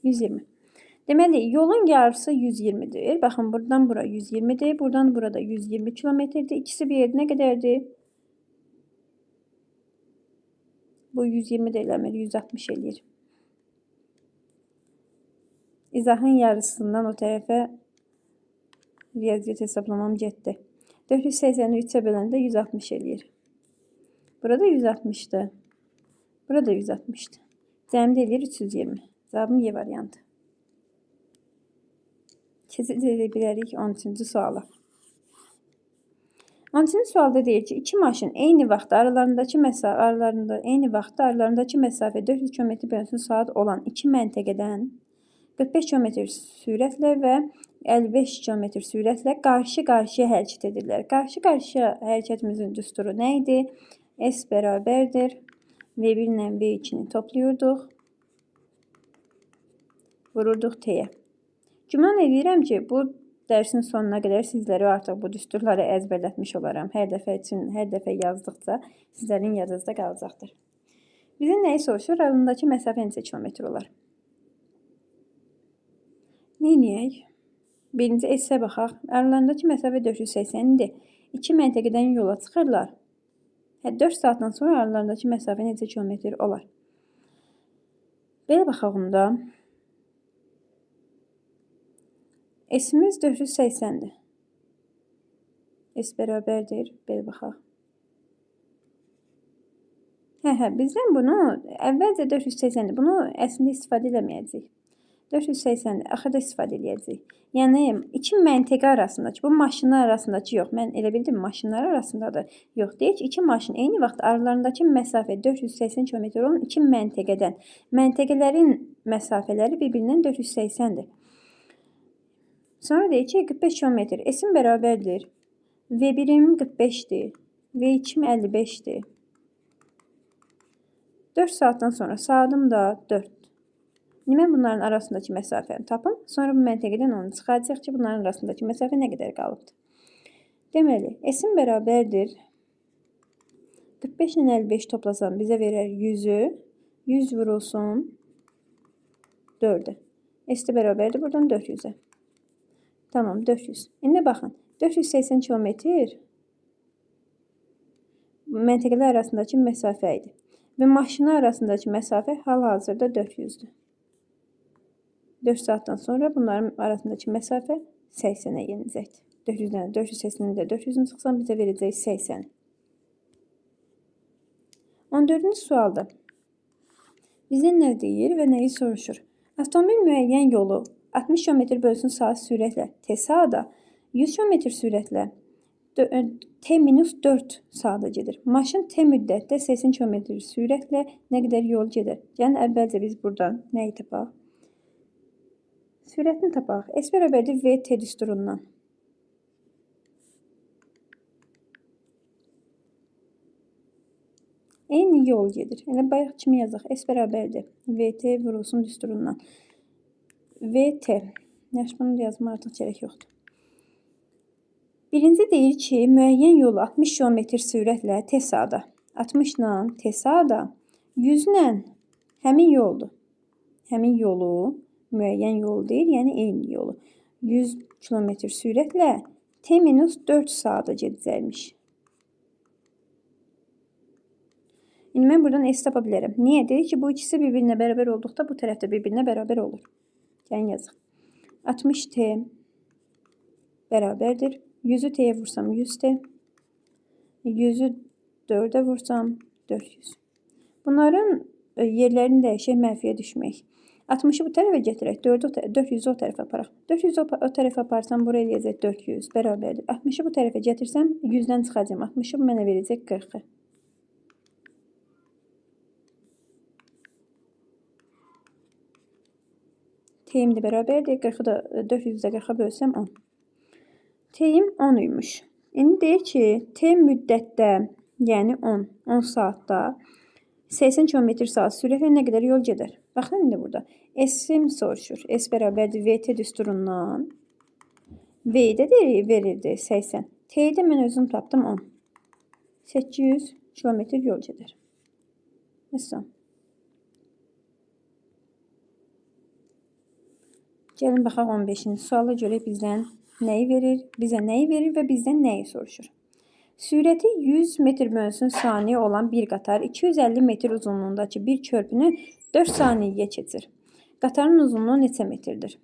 120. Deməli, yolun yarısı 120'dir. Baxın, buradan bura 120'dir. Buradan burada 120 kilometrdir. İkisi bir yerdə nə qədərdir? Bu 120 də eləmir, 160 eləyir. İzahın yarısından o tərəfə riyaziyyat hesablamam getdi. 480'i 3'ə böləndə 160 eləyir. Burada 160'dır. Burada 160'dır. Cəmdə eləyir 320. Cavabım Y variantı. Keçid edə bilərik 13-cü suala. 13-cü sualda deyir ki, iki maşın eyni vaxtda aralarındakı məsafə 400 km bölünsün saat olan iki məntəqədən 45 km sürətlə və 55 km sürətlə qarşı-qarşıya hərəkət edirlər. Qarşı-qarşıya hərəkətimizin düsturu nə idi? S bərabərdir. V1 ilə V2'ni toplayırdıq. Vururduq T'yə. Güman edirəm ki, bu dərsin sonuna qədər sizləri artıq bu düsturları əzbərlətmiş olaram. Hər dəfə yazdıqca sizlərin yadınızda qalacaqdır. Bizə nəyi soruşur? Aralarındakı məsafə neçə kilometr olar? Neyniyək? Birinci S-ə baxaq. Aralarındakı məsafə 480-dir. İki məntəqədən yola çıxırlar. 4 saatdan sonra aralarındakı məsafə neçə kilometr olar? Belə baxaq onda. S'imiz 480'dir. S bərabərdir. Belə baxaq. Bizdən bunu əvvəlcə 480'dir. Bunu əslində istifadə eləməyəcəyik. 480'dir. Axırda istifadə edəcəyik. Yəni iki məntəqə arasındakı, bu maşınlar arasındakı yox. Mən elə bildim maşınlar arasındadır. Yox, deyək ki, iki maşın eyni vaxt aralarındakı məsafə 480 km olan iki məntəqədən. Məntəqələrin məsafələri bir-birindən 480'dir. Sonra deyək ki, 45 km. S'im bərabərdir. V1'im 45'dir. V2'im 55'dir. 4 saatdan sonra saatim da 4. Mən bunların arasındakı məsafəni tapım. Sonra bu məntəqədən onu çıxacaq ki, bunların arasındakı məsafə nə qədər qalıbdır. Deməli, S'im bərabərdir. 45 ilə 55 toplasam bizə verər 100'ü. 100 vurulsun 4'e. S də bərabərdir buradan 400'ə. Tamam, 400. İndi baxın, 480 km məntəqələr arasındakı məsafə idi. Və maşınlar arasındakı məsafə hal-hazırda 400'dür. 4 saatdan sonra bunların arasındakı məsafə 80'ə yeniləcəkdir. 480'i də 400'ün çıxsam bizə verəcək 80. 14-cü sualda bizə nə deyir və nəyi soruşur? Avtomobil müəyyən yolu 60 km bölsün saat sürətlə T-sa'da 100 km sürətlə T-4 saatda gedir. Maşın T müddətdə 80 km sürətlə nə qədər yol gedir? Yəni əvvəlcə biz buradan nəyi tapaq? Sürətini tapaq. S bərabərdir V T düsturundan. Eyni yol gedir. Elə bayaq kimi yazaq. S bərabərdir. V T vurulsun düsturundan. V T. Yaxşı, bunu yazma artıq gerək yoxdur. Birinci deyir ki, müəyyən yolu 60 km sürətlə T-sa'da. 60 ilə T-sa'da 100 ilə həmin yoldur. Həmin yolu müəyyən yol deyil, yəni eyni yolu. 100 km sürətlə T-4 saata gedəcəkmiş. İndi mən buradan S tapa bilərəm. Niyə? Deyir ki, bu ikisi bir-birinə bərabər olduqda bu tərəfdə bir-birinə bərabər olur. Yəni yazıq. 60 T bərabərdir. 100'ü T'ye vursam 100 T. 100'ü 4'e vursam 400. Bunların yerlərini dəyişək, mənfiyə düşmək. 60'ı bu tərəfə gətirək, 400'ü o tərəfə aparaq. 400'ü o tərəfə aparsam buraya eləyəcək 400 bərabərdir. 60'ı bu tərəfə gətirsəm 100'dən çıxacağım. 60'ı bu mənə verəcək 40'ı. T'im də bərabərdir. 40'ı da 400'də 40'a bölsəm 10. T-im 10 imiş. İndi deyir ki, T müddətdə, yəni 10 saatda 80 km saat sürətlə nə qədər yol gedər? Baxın indi burada. S-im soruşur. S bərabərdir VT düsturundan. V-də verirdi 80. T-də mən özüm tapdım 10. 800 km yol gedər. Mesela. Gəlin baxaq 15-ci suala görə bizdən nəyi verir? Bizə nəyi verir və bizdən nəyi soruşur? Sürəti 100 metr bölünsün saniyə olan bir qatar 250 metr uzunluğundakı bir körpünü 4 saniyəyə keçir. Qatarın uzunluğu neçə metrdir?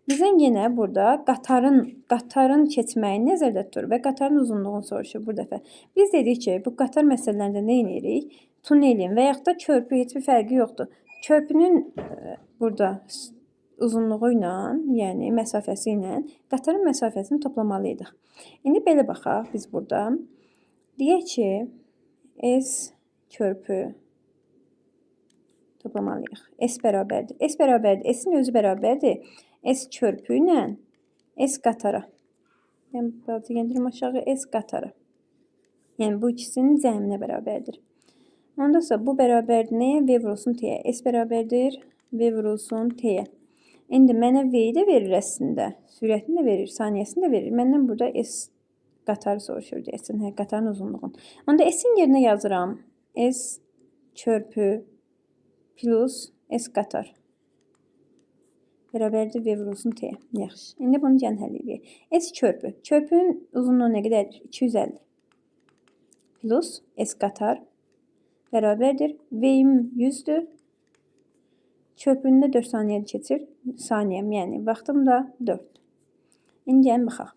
Bizdən yenə burada qatarın keçməyini nəzərdə tutur və qatarın uzunluğunu soruşur bu dəfə. Biz dedik ki, bu qatar məsələlərində nə edirik? Tunelin və yaxud da körpü heç bir fərqi yoxdur. Körpünün burada uzunluğu ilə, yəni məsafəsi ilə qatarın məsafəsini toplamalıydıq. İndi belə baxaq biz burada. Deyək ki, S körpü toplamalıyıq. S bərabərdir. S bərabərdir. S-in özü bərabərdir. S körpü ilə S qatara. Yəni, gəldirim aşağı S qatara. Yəni, bu ikisinin cəminə bərabərdir. Ondasa bu bərabərdir nəyə? V vurulsun T-yə. S bərabərdir V vurulsun T-yə. İndi mənə V-yi də verir əslində. Sürətini də verir, saniyəsini də verir. Məndən burada S qatarı soruşur deyəsən. Qatarın uzunluğunu. Onda S-in yerinə yazıram. S körpü plus S qatar. Bərabərdir V vurulsun T. Yaxşı. İndi bunu gəlin həll edək. S körpü. Körpünün uzunluğu nə qədərdir? 250. Plus S qatar. Bərabərdir. V-im 100'dür. Körpünü də 4 saniyədə keçir. Saniyəm, yəni vaxtım da 4. İndi gəlin baxaq.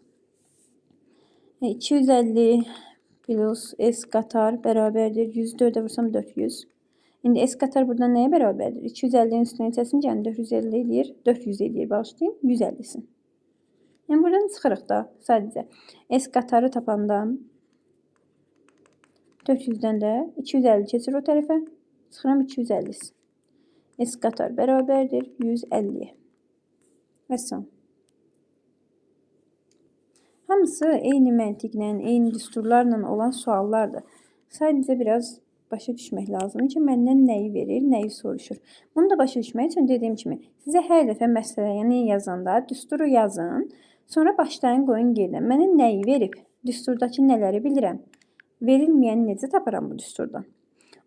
250 plus S qatar bərabərdir. 104'ə vursam 400. İndi S qatar burada nəyə bərabərdir? 250'nin üstünə keçsin, yəni 450 edir. 400 edir, bağışlayın. 150'sin. Yəni buradan çıxırıq da sadəcə. S qatarı tapanda 400'dən də 250 keçir o tərəfə. Çıxıram 250'sin. S qatar bərabərdir 150'yə. Vəssalam. Hamısı eyni məntiqlə, eyni düsturlarla olan suallardır. Sadəcə biraz başa düşmək lazım ki, məndən nəyi verir, nəyi soruşur. Bunu da başa düşmək üçün dediyim kimi, sizə hər dəfə məsələni yazanda düsturu yazın, sonra başlayın qoyun gedin. Mənə nəyi verib? Düsturdakı nələri bilirəm? Verilməyəni necə taparam bu düsturdan?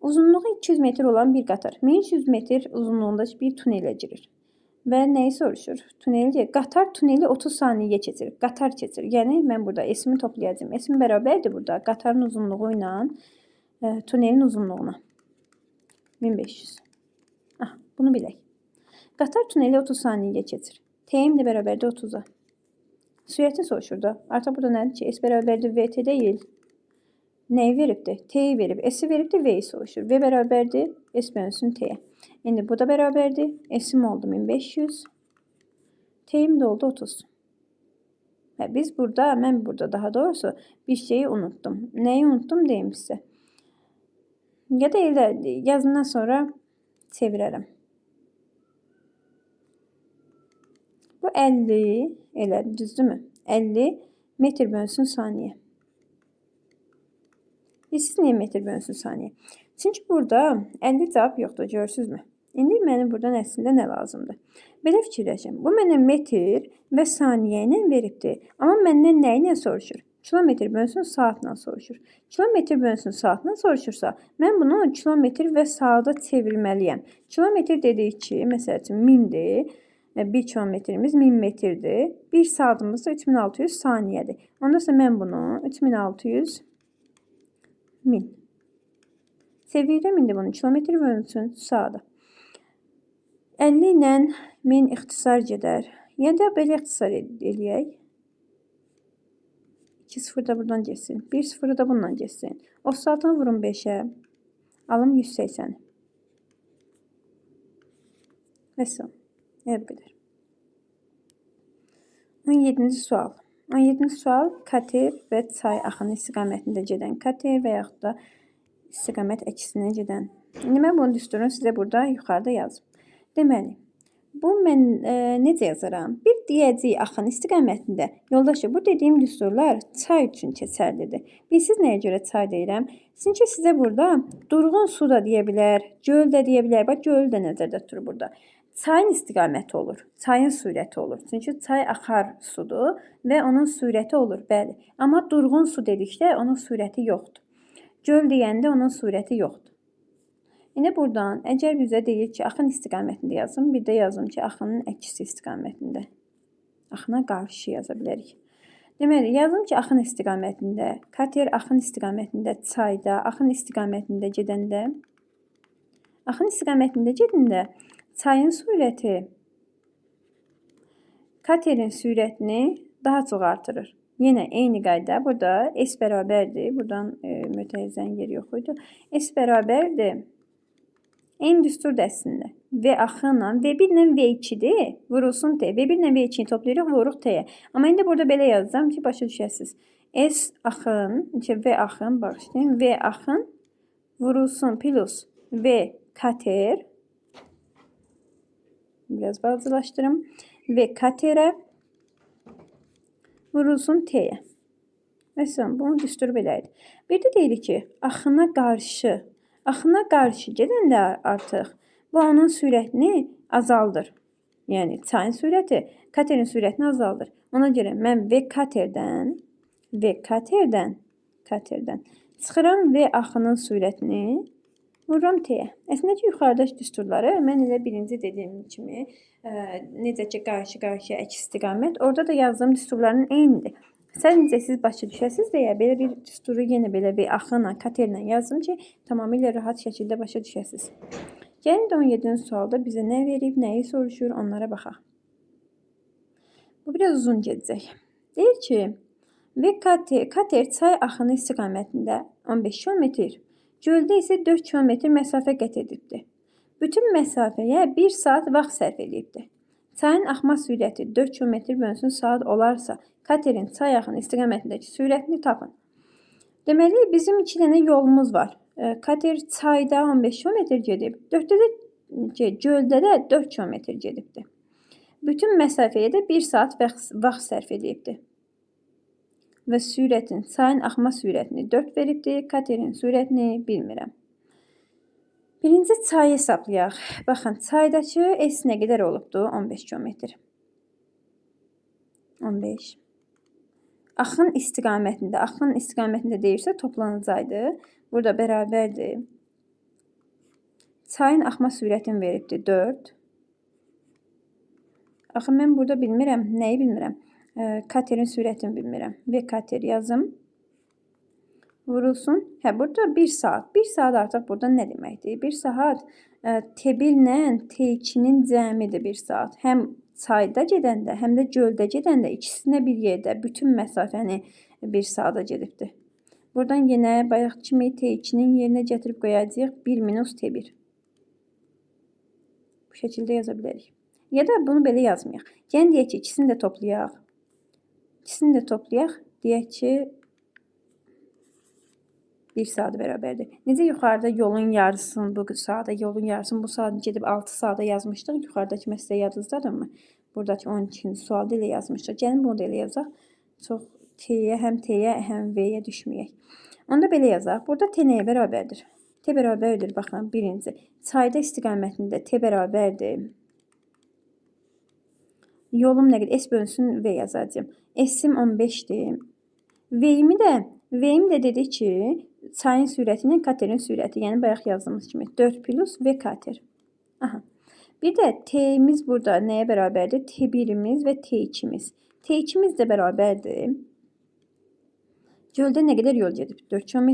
Uzunluğu 200 metr olan bir qatar 1300 metr uzunluğundakı bir tunelə girir. Və nəyi soruşur? Qatar tuneli 30 saniyəyə keçir. Qatar keçir. Yəni mən burada S-imi toplayacağım. S-im bərabərdir burada qatarın uzunluğu ilə tunelin uzunluğuna. 1500. Bunu bilək. Qatar tuneli 30 saniyəyə keçir. T-im də bərabərdir 30'a. Sürəti soruşur da. Artıq burada nədir ki? S bərabərdir VT deyil. Nəyi veribdir? T'yi verib. S-i veribdir, V-yi soruşur. V bərabərdir, S bölünsün T'yə. İndi bu da bərabərdir. S-im oldu 1500. T'im də oldu 30. Biz burada, mən burada daha doğrusu bir şeyi unuttum. Nəyi unuttum deyim sizə. Ya da elə yazından sonra çevirərəm. Bu 50 elə düzdürmü? 50 metr bölünsün saniyə. Siz niyə metr bölünsün saniyə? Çünki burada 50 cavab yoxdur, görürsünüzmü? İndi mənim buradan əslində nə lazımdır? Belə fikirləşim. Bu mənə metr və saniyə ilə veribdir. Amma məndən nə ilə soruşur? Kilometr bölünsün saatla soruşur. Kilometr bölünsün saatla soruşursa, mən bunu kilometr və saata çevirməliyəm. Kilometr dedik ki, məsəl üçün 1000'dir. 1 kilometrimiz 1000 metrdir. 1 saatımız da 3600 saniyədir. Ondasa mən bunu 3600 1000. Sevirəm indi bunu kilometr bölünsün saata. 50 ilə 1000 ixtisar gedər. Ya da belə ixtisar eləyək. 2 sıfır da buradan geçsin. 1 sıfırı da bundan geçsin. O saatını vurun 5'ə. Alım 180. Vəssalam. Elə qədər. 17-ci sual. 17-ci sual kater və çay axını istiqamətində gedən kater və yaxud da istiqamət əksinə gedən. İndi mən bunu düsturunu sizə burada yuxarıda yazdım. Deməli, Bu mən necə yazaram? Bir deyəcəyik axın istiqamətində. Yoldaşlar, bu dediyim düsturlar çay üçün keçərlidir. Siz nəyə görə çay deyirəm? Çünki sizə burada durğun su da deyə bilər, göl də deyə bilər. Bax, göl də nəzərdə tutulur burada. Çayın istiqaməti olur, çayın sürəti olur. Çünki çay axar sudur və onun sürəti olur, bəli. Amma durğun su dedikdə onun sürəti yoxdur. Göl deyəndə onun sürəti yoxdur. Yine buradan əgər bizə deyir ki, axın istiqamətində yazın, bir də yazım ki, axının əksi istiqamətində. Axına qarşı yaza bilərik. Deməli, yazım ki, axın istiqamətində, kater axın istiqamətində, çayda, axın istiqamətində gedəndə, çayın sürəti katerin sürətini daha çox artırır. Yenə eyni qayda burada S bərabərdir. Buradan mütəyyizən yer yox idi. S bərabərdir. En düstur dəstəsində V axınla V1 ilə V2-dir, vurulsun T. V1 ilə V2-ni toplayırıq, vururuq T-yə. Amma indi burada belə yazacağım ki, başa düşəsiniz. S axın, V axın, bağışlayın, V axın vurulsun plus V kater. Biraz bazılaşdırım. V katerə vurulsun T-yə. Məsələn, bunu düstur belədir. Bir də deyirik ki, axına qarşı gedəndə artıq bu onun sürətini azaldır. Yəni çayın sürəti katerin sürətini azaldır. Ona görə mən V katerdən çıxıram V axının sürətini vururam T-yə. Əslində ki, yuxarıdakı düsturları mən elə birinci dediyim kimi necə ki qarşı-qarşıya əks istiqamət, orada da yazdığım düsturların eynidir. Sadəcə siz başa düşəsiniz deyə belə bir düsturu yenə belə bir axınla, katerlə yazdım ki, tamamilə rahat şəkildə başa düşəsiniz. Gəlin də 17-ci sualda bizə nə verib, nəyi soruşur, onlara baxaq. Bu biraz uzun gedəcək. Deyir ki, və kater çay axını istiqamətində 15 km, göldə isə 4 km məsafə qət edibdir. Bütün məsafəyə 1 saat vaxt sərf edibdir. Çayın axma sürəti 4 km bölünsün saat olarsa, katerin çay axını istiqamətindəki sürətini tapın. Deməli, bizim 2 dənə yolumuz var. Kater çayda 15 km gedib, göldə də 4 km gedibdir. Bütün məsafəyə də 1 saat vaxt sərf edibdir. Və sürətin, çayın axma sürətini 4 veribdir, katerin sürətini bilmirəm. Birinci çayı hesablayaq. Baxın, çaydakı S nə qədər olubdur? 15 km. 15. Axın istiqamətində deyirsə toplanacaqdı. Burada bərabərdir. Çayın axma sürətini veribdir 4. Axı mən burada bilmirəm, nəyi bilmirəm? Katerin sürətini bilmirəm. V kater yazım. Vurulsun. Burada 1 saat. 1 saat artıq burada nə deməkdir? 1 saat T1 ilə T2-nin cəmidir 1 saat. Həm çayda gedəndə, həm də göldə gedəndə ikisinə bir yerdə bütün məsafəni 1 saata gedibdir. Buradan yenə bayaq kimi T2-nin yerinə gətirib qoyacağıq 1 minus T1. Bu şəkildə yaza bilərik. Ya da bunu belə yazmayaq. Yəni deyək ki, ikisini də toplayaq. Deyək ki, 1 saat bərabərdir. Necə yuxarıda yolun yarısını bu saata, bu saat gedib 6 saata yazmışdıq. Yuxarıdakı məsələ yadınızdadırmı? Buradakı 12-ci sualda elə yazmışdıq. Gəlin bunu da elə yazaq. Çox T-yə, həm V-yə düşməyək. Onu da belə yazaq. Burada T nəyə bərabərdir? T bərabərdir, baxın, birinci. Çayda istiqamətində T bərabərdir. Yolum nə qədər? S bölünsün V yazacağım. S-im 15'dir. V-im də dedi ki, çayın sürəti ilə katerin sürəti, yəni bayaq yazdığımız kimi 4 plus V kater. Aha. Bir də T-imiz burada nəyə bərabərdir? T1-imiz və T2-imiz. T2-imiz də bərabərdir. Göldə nə qədər yol gedib? 4 km.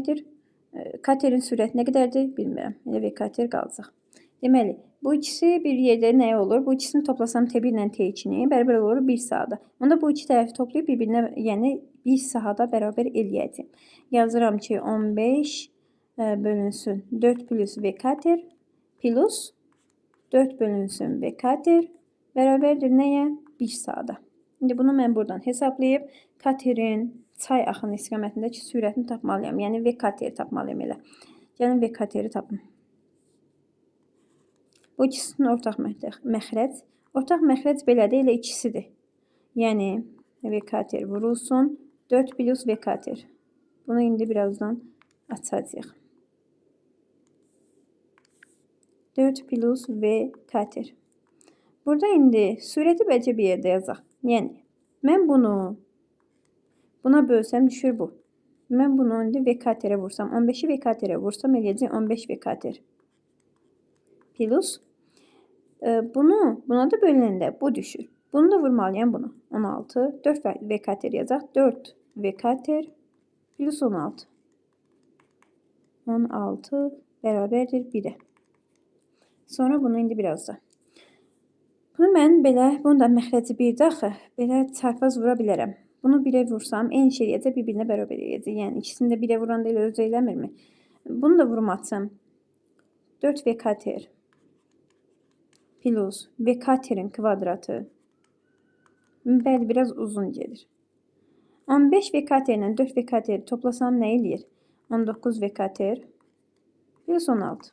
Katerin sürəti nə qədərdir? Bilmirəm. Yəni V kater qalacaq. Deməli, bu ikisi bir yerdə nə olur? Bu ikisini toplasam T1 ilə T2-ni bərabər olur 1 saata. Onda bu iki tərəfi toplayıb bir-birinə, yəni 1 saata bərabər eləyəcəm. Yazıram ki, 15 bölünsün 4 plus V kater plus 4 bölünsün V kater bərabərdir nəyə? 1 saata. İndi bunu mən buradan hesablayıb katerin çay axını istiqamətindəki sürətini tapmalıyam. Yəni V kateri tapmalıyam elə. Gəlin V kateri tapım. Bu ikisinin ortaq məxrəc Ortaq məxrəc belədir, elə ikisidir. Yəni vekater vurulsun, 4 plus vekater. Bunu indi birazdan açacağıq. 4 plus vekater. Burada indi surəti bəlkə bir yerdə yazaq. Yəni mən bunu buna bölsəm düşür bu. Mən bunu indi vekaterə vursam, 15'i vekaterə vursam eləyəcək 15 vekater. Plus bunu buna da bölünəndə bu düşür. Bunu da vurmalıyam buna. 16, 4 vekater yazaq. 4 vekater plus 16. 16 bərabərdir 1'ə. Sonra bunu indi biraz da. Bunu mən belə, bunu da məxrəci 1'də axı, belə çarpaz vura bilərəm. Bunu 1'ə vursam, eyni şey eləyəcək, bir-birinə bərabər eləyəcək. Yəni ikisini də 1'ə vuranda elə özü eləmirmi? Bunu da vurmatsam 4 vekater plus vekaterin kvadratı. Bəli, biraz uzun gelir. 15 vekater ilə 4 vekateri toplasam nə eləyir? 19 vekater plus 16.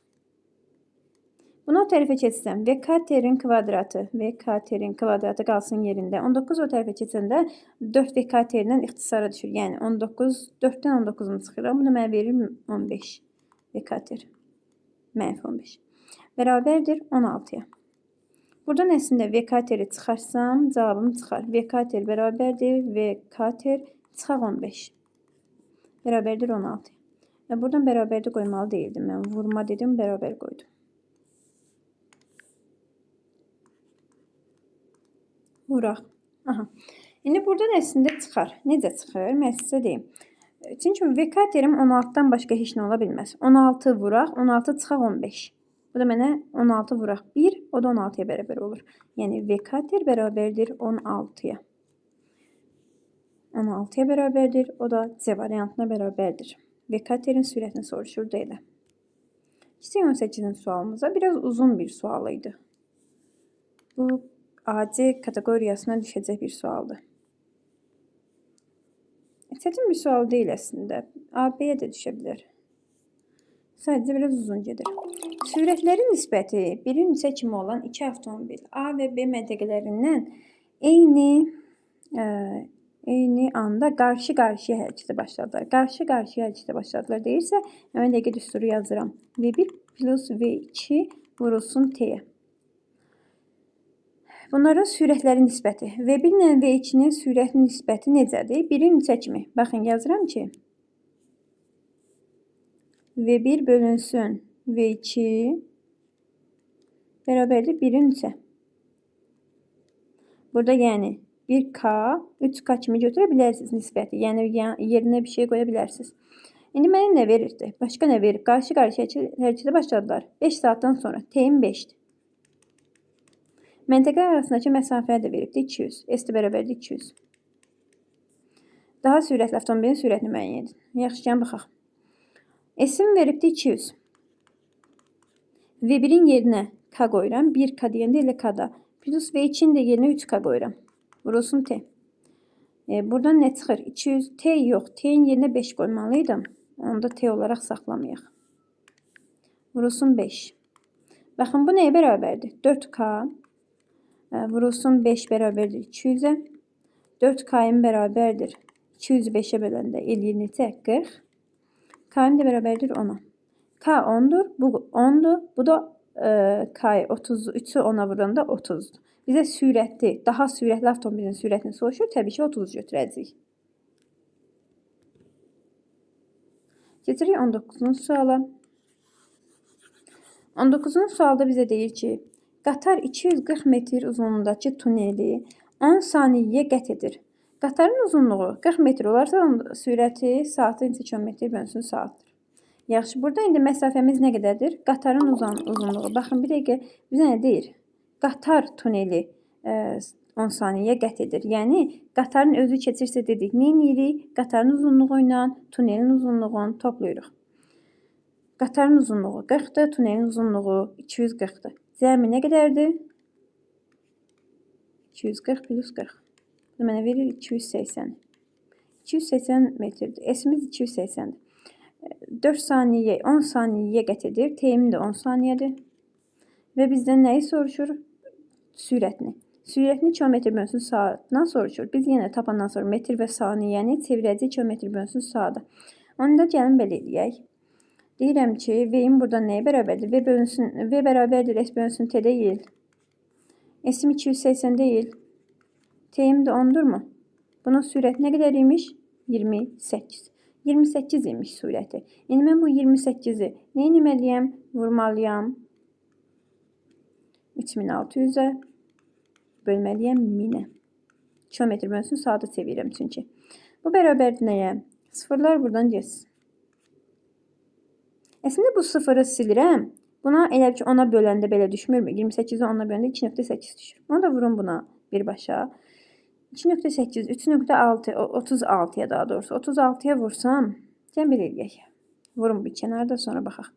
Bunu o tərəfə keçsəm, vekaterin kvadratı qalsın yerində. 19 o tərəfə keçəndə 4 vekaterindən ixtisara düşür. Yəni 19, 4-dən 19'unu çıxıram. Bunu mənə verir 15 vekater. Mənfi 15. Bərabərdir 16'ya. Buradan əslində vekateri çıxarsam, cavabım çıxar. Vekater bərabərdir vekater çıxaq 15. Bərabərdir 16. Buradan bərabərdə qoymalı deyildim. Mən vurma dedim, bərabər qoydum. Vuraq. Aha. İndi buradan əslində çıxar. Necə çıxır? Mən sizə deyim. Çünki vekaterim 16'dan başqa heç nə ola bilməz. 16 vuraq, 16 çıxaq 15. Bu da mənə 16 vuraq 1, o da 16'ya bərabər olur. Yəni vekater bərabərdir 16'ya. 16'ya bərabərdir, o da C variantına bərabərdir. Vekaterin sürətini soruşur da elə. 218'in sualımıza biraz uzun bir sual idi. Bu AC kateqoriyasına düşəcək bir sualdır. Çətin bir sual deyil əslində. AB'yə də düşə bilər. Sadəcə biraz uzun gedir. Sürətlərin nisbəti 1'in 3'ə kimi olan iki avtomobil A və B məntəqələrindən eyni anda qarşı-qarşıya hərəkətə başladılar. Qarşı-qarşıya hərəkətə başladılar deyirsə, mən dəqiq düsturu yazıram. V1 plus V2 vurulsun T'yə. Bunların sürətlərin nisbəti. V1 ilə V2'nin sürət nisbəti necədir? 1'in 3'ə kimi. Baxın, yazıram ki, V1 bölünsün V2 bərabərdir 1'in 3'ə. Burada yəni 1K, 3K kimi götürə bilərsiniz nisbəti. Yəni yerinə bir şey qoya bilərsiniz. İndi mənə nə verirdi? Başqa nə verir? Qarşı-qarşıya hərəkətə başladılar. 5 saatdan sonra. T'in 5'dir. Məntəqələr arasındakı məsafə də veribdir 200. S də bərabərdir 200. Daha sürətli avtomobilin sürətini müəyyən edin. Yaxşıcan baxaq. S-in veribdir 200. V1'in yerinə K qoyuram. 1K deyəndə elə K-da. Plus V2'in də yerinə 3K qoyuram. Vurulsun T. Buradan nə çıxır? 200 T yox. T'in yerinə 5 qoymalıydım. Onu da T olaraq saxlamayaq. Vurulsun 5. Baxın, bu nəyə bərabərdir? 4K vurulsun 5 bərabərdir 200'ə. 4K'in bərabərdir 200'ü 5'ə böləndə eləyir neçə? 40. K'in də bərabərdir 10'a. K 10'dur, bu 10'dur. Bu da K 33'ü 10'a vuranda 30'dur. Bizə sürətli, daha sürətli avtomobilin sürətini soruşur. Təbii ki, 30 götürəcəyik. Keçirik 19-cu suala. 19-cu sualda bizə deyir ki, qatar 240 metr uzunluğundakı tuneli 10 saniyəyə qət edir. Qatarın uzunluğu 40 metr olarsa, sürəti saatı neçə kilometr bölünsün saatdır. Yaxşı, burada indi məsafəmiz nə qədərdir? Qatarın uzunluğu. Baxın, bir dəqiqə bizə nə deyir? Qatar tuneli 10 saniyəyə qət edir. Yəni, qatarın özü keçirsə dedik, nə edirik? Qatarın uzunluğu ilə tunelin uzunluğunu toplayırıq. Qatarın uzunluğu 40'dır, tunelin uzunluğu 240'dır. Cəmi nə qədərdir? 240 plus 40. Bu mənə verir 280. 280 metrdir. S-imiz 280'dir. 4 saniyə, 10 saniyəyə qət edir. T'im də 10 saniyədir. Və bizdən nəyi soruşur? sürətini. Sürətini kilometr bölünsün saatdan soruşur. Biz yenə tapandan sonra metr və saniyəni çevirəcəyik kilometr bölünsün saata. Onu da gəlin belə eləyək. Deyirəm ki, V-in burada nəyə bərabərdir? V bərabərdir S bölünsün T deyil. S-im 280 deyil. T-im də 10'durmu? Bunun sürəti nə qədər imiş? 28. 28 imiş sürəti. İndi mən bu 28'i nə etməliyəm? Vurmalıyam. 3600'ə bölməliyəm 1000'ə. Kilometr bölünsün saata çevirirəm çünki. Bu bərabərdir nəyə? Sıfırlar buradan getsin. Əslində bu sıfırı silirəm. Buna elə ki 10'a böləndə belə düşmürmü? 28'i 10'a böləndə 2.8 düşür. Onu da vurun buna birbaşa. 2.8, 3.6, 36'ya daha doğrusu. 36'ya vursam, gəlin belə eləyək. Vurun bir kənarda sonra baxaq.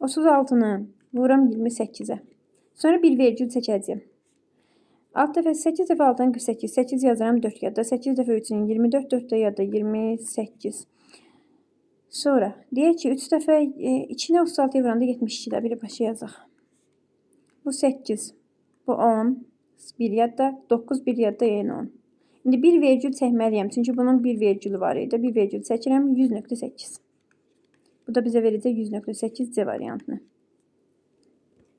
36'nı vuram 28'ə. Sonra bir vergül çəkəcəyim. 6 dəfə 8 dəfə 6'dan 48. 8 yazaram 4 yadda. 8 dəfə 3'ün 24, 4 də yadda 28. Sonra deyək ki 3 dəfə 2'ni 36'ya vuranda 72'də biri başa yazaq. Bu 8, bu 10, bir yadda, 9 bir yadda yəni 10. İndi bir vergül çəkməliyəm. Çünki bunun bir vergülü var idi. Bir vergül çəkirəm 100.8. Bu da bizə verəcək 100.8 C variantını.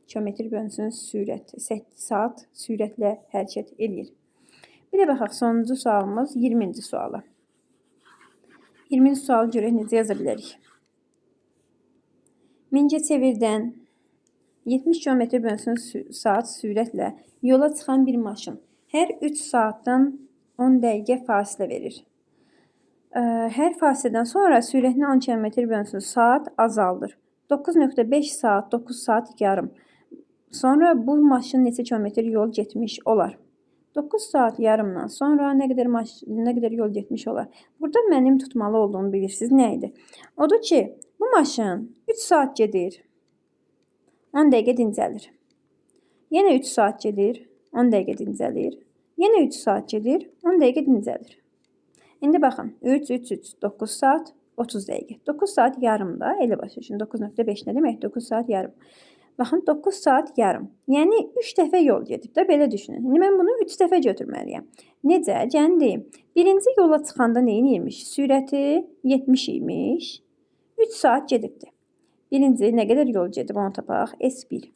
Kilometr bölünsün sürət. Saat sürətlə hərəkət edir. Bir də baxaq sonuncu sualımız 20-ci suala. 20-ci sualı görək necə yaza bilərik. Mingəçevirdən 70 km bölünsün saat sürətlə yola çıxan bir maşın hər 3 saatdan 10 dəqiqə fasilə verir. Hər fasilədən sonra sürətini 10 km bölünsün saat azaldır. 9.5 saat, 9 saat yarım. Sonra bu maşın neçə kilometr yol getmiş olar? 9 saat yarımdan sonra nə qədər yol getmiş olar? Burada mənim tutmalı olduğumu bilirsiniz. Nə idi? Odur ki, bu maşın 3 saat gedir. 10 dəqiqə dincəlir. Yenə 3 saat gedir. 10 dəqiqə dincəlir. Yenə 3 saat gedir. 10 dəqiqə dincəlir. İndi baxın. 3, 3, 3. 9 saat, 30 dəqiqə. 9 saat yarım da. Elə başa düşün. 9.5 nə demək? 9 saat yarım. Baxın 9 saat yarım. Yəni 3 dəfə yol gedib də belə düşünün. İndi mən bunu 3 dəfə götürməliyəm. Necə? Gəlin deyim. Birinci yola çıxanda nə imiş? Sürəti 70 imiş. 3 saat gedibdi. Birinci nə qədər yol gedib onu tapaq. S1.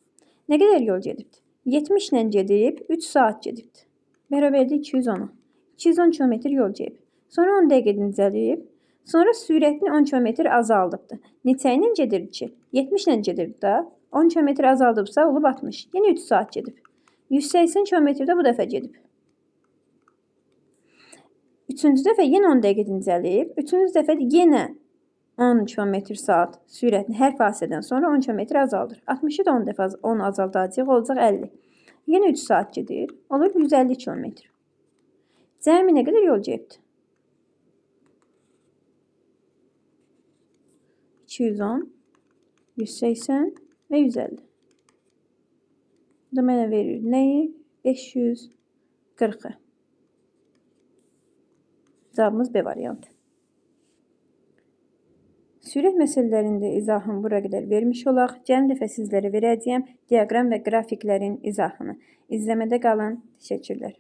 Nə qədər yol gedibdi? 70 ilə gedib 3 saat gedibdi. Bərabərdir 210'a. 210 km yol gedib. Sonra 10 dəqiqə dincəlib. Sonra sürətini 10 km azaldıbdı. Neçə ilə gedirdi ki? 70 ilə gedirdi də. 10 km azaldıbsa olub 60. Yenə 3 saat gedib. 180 km də bu dəfə gedib. Üçüncü dəfə yenə 10 dəqiqə dincəlib. Üçüncü dəfə yenə 10 km saat sürətini hər fasilədən sonra 10 km azaldır. 60'ı da 10 dəfə 10 azaldacaq olacaq 50. Yenə 3 saat gedir. Olur 150 km. Cəmi nə qədər yol gedibdi? 210, 180 və 150. Bu da mənə verir nəyi? 540'ı. Cavabımız B variantı. Sürət məsələlərində izahını bura qədər vermiş olaq. Gəlin dəfə sizlərə verəcəyəm diaqram və qrafiklərin izahını. İzləmədə qalın. Təşəkkürlər.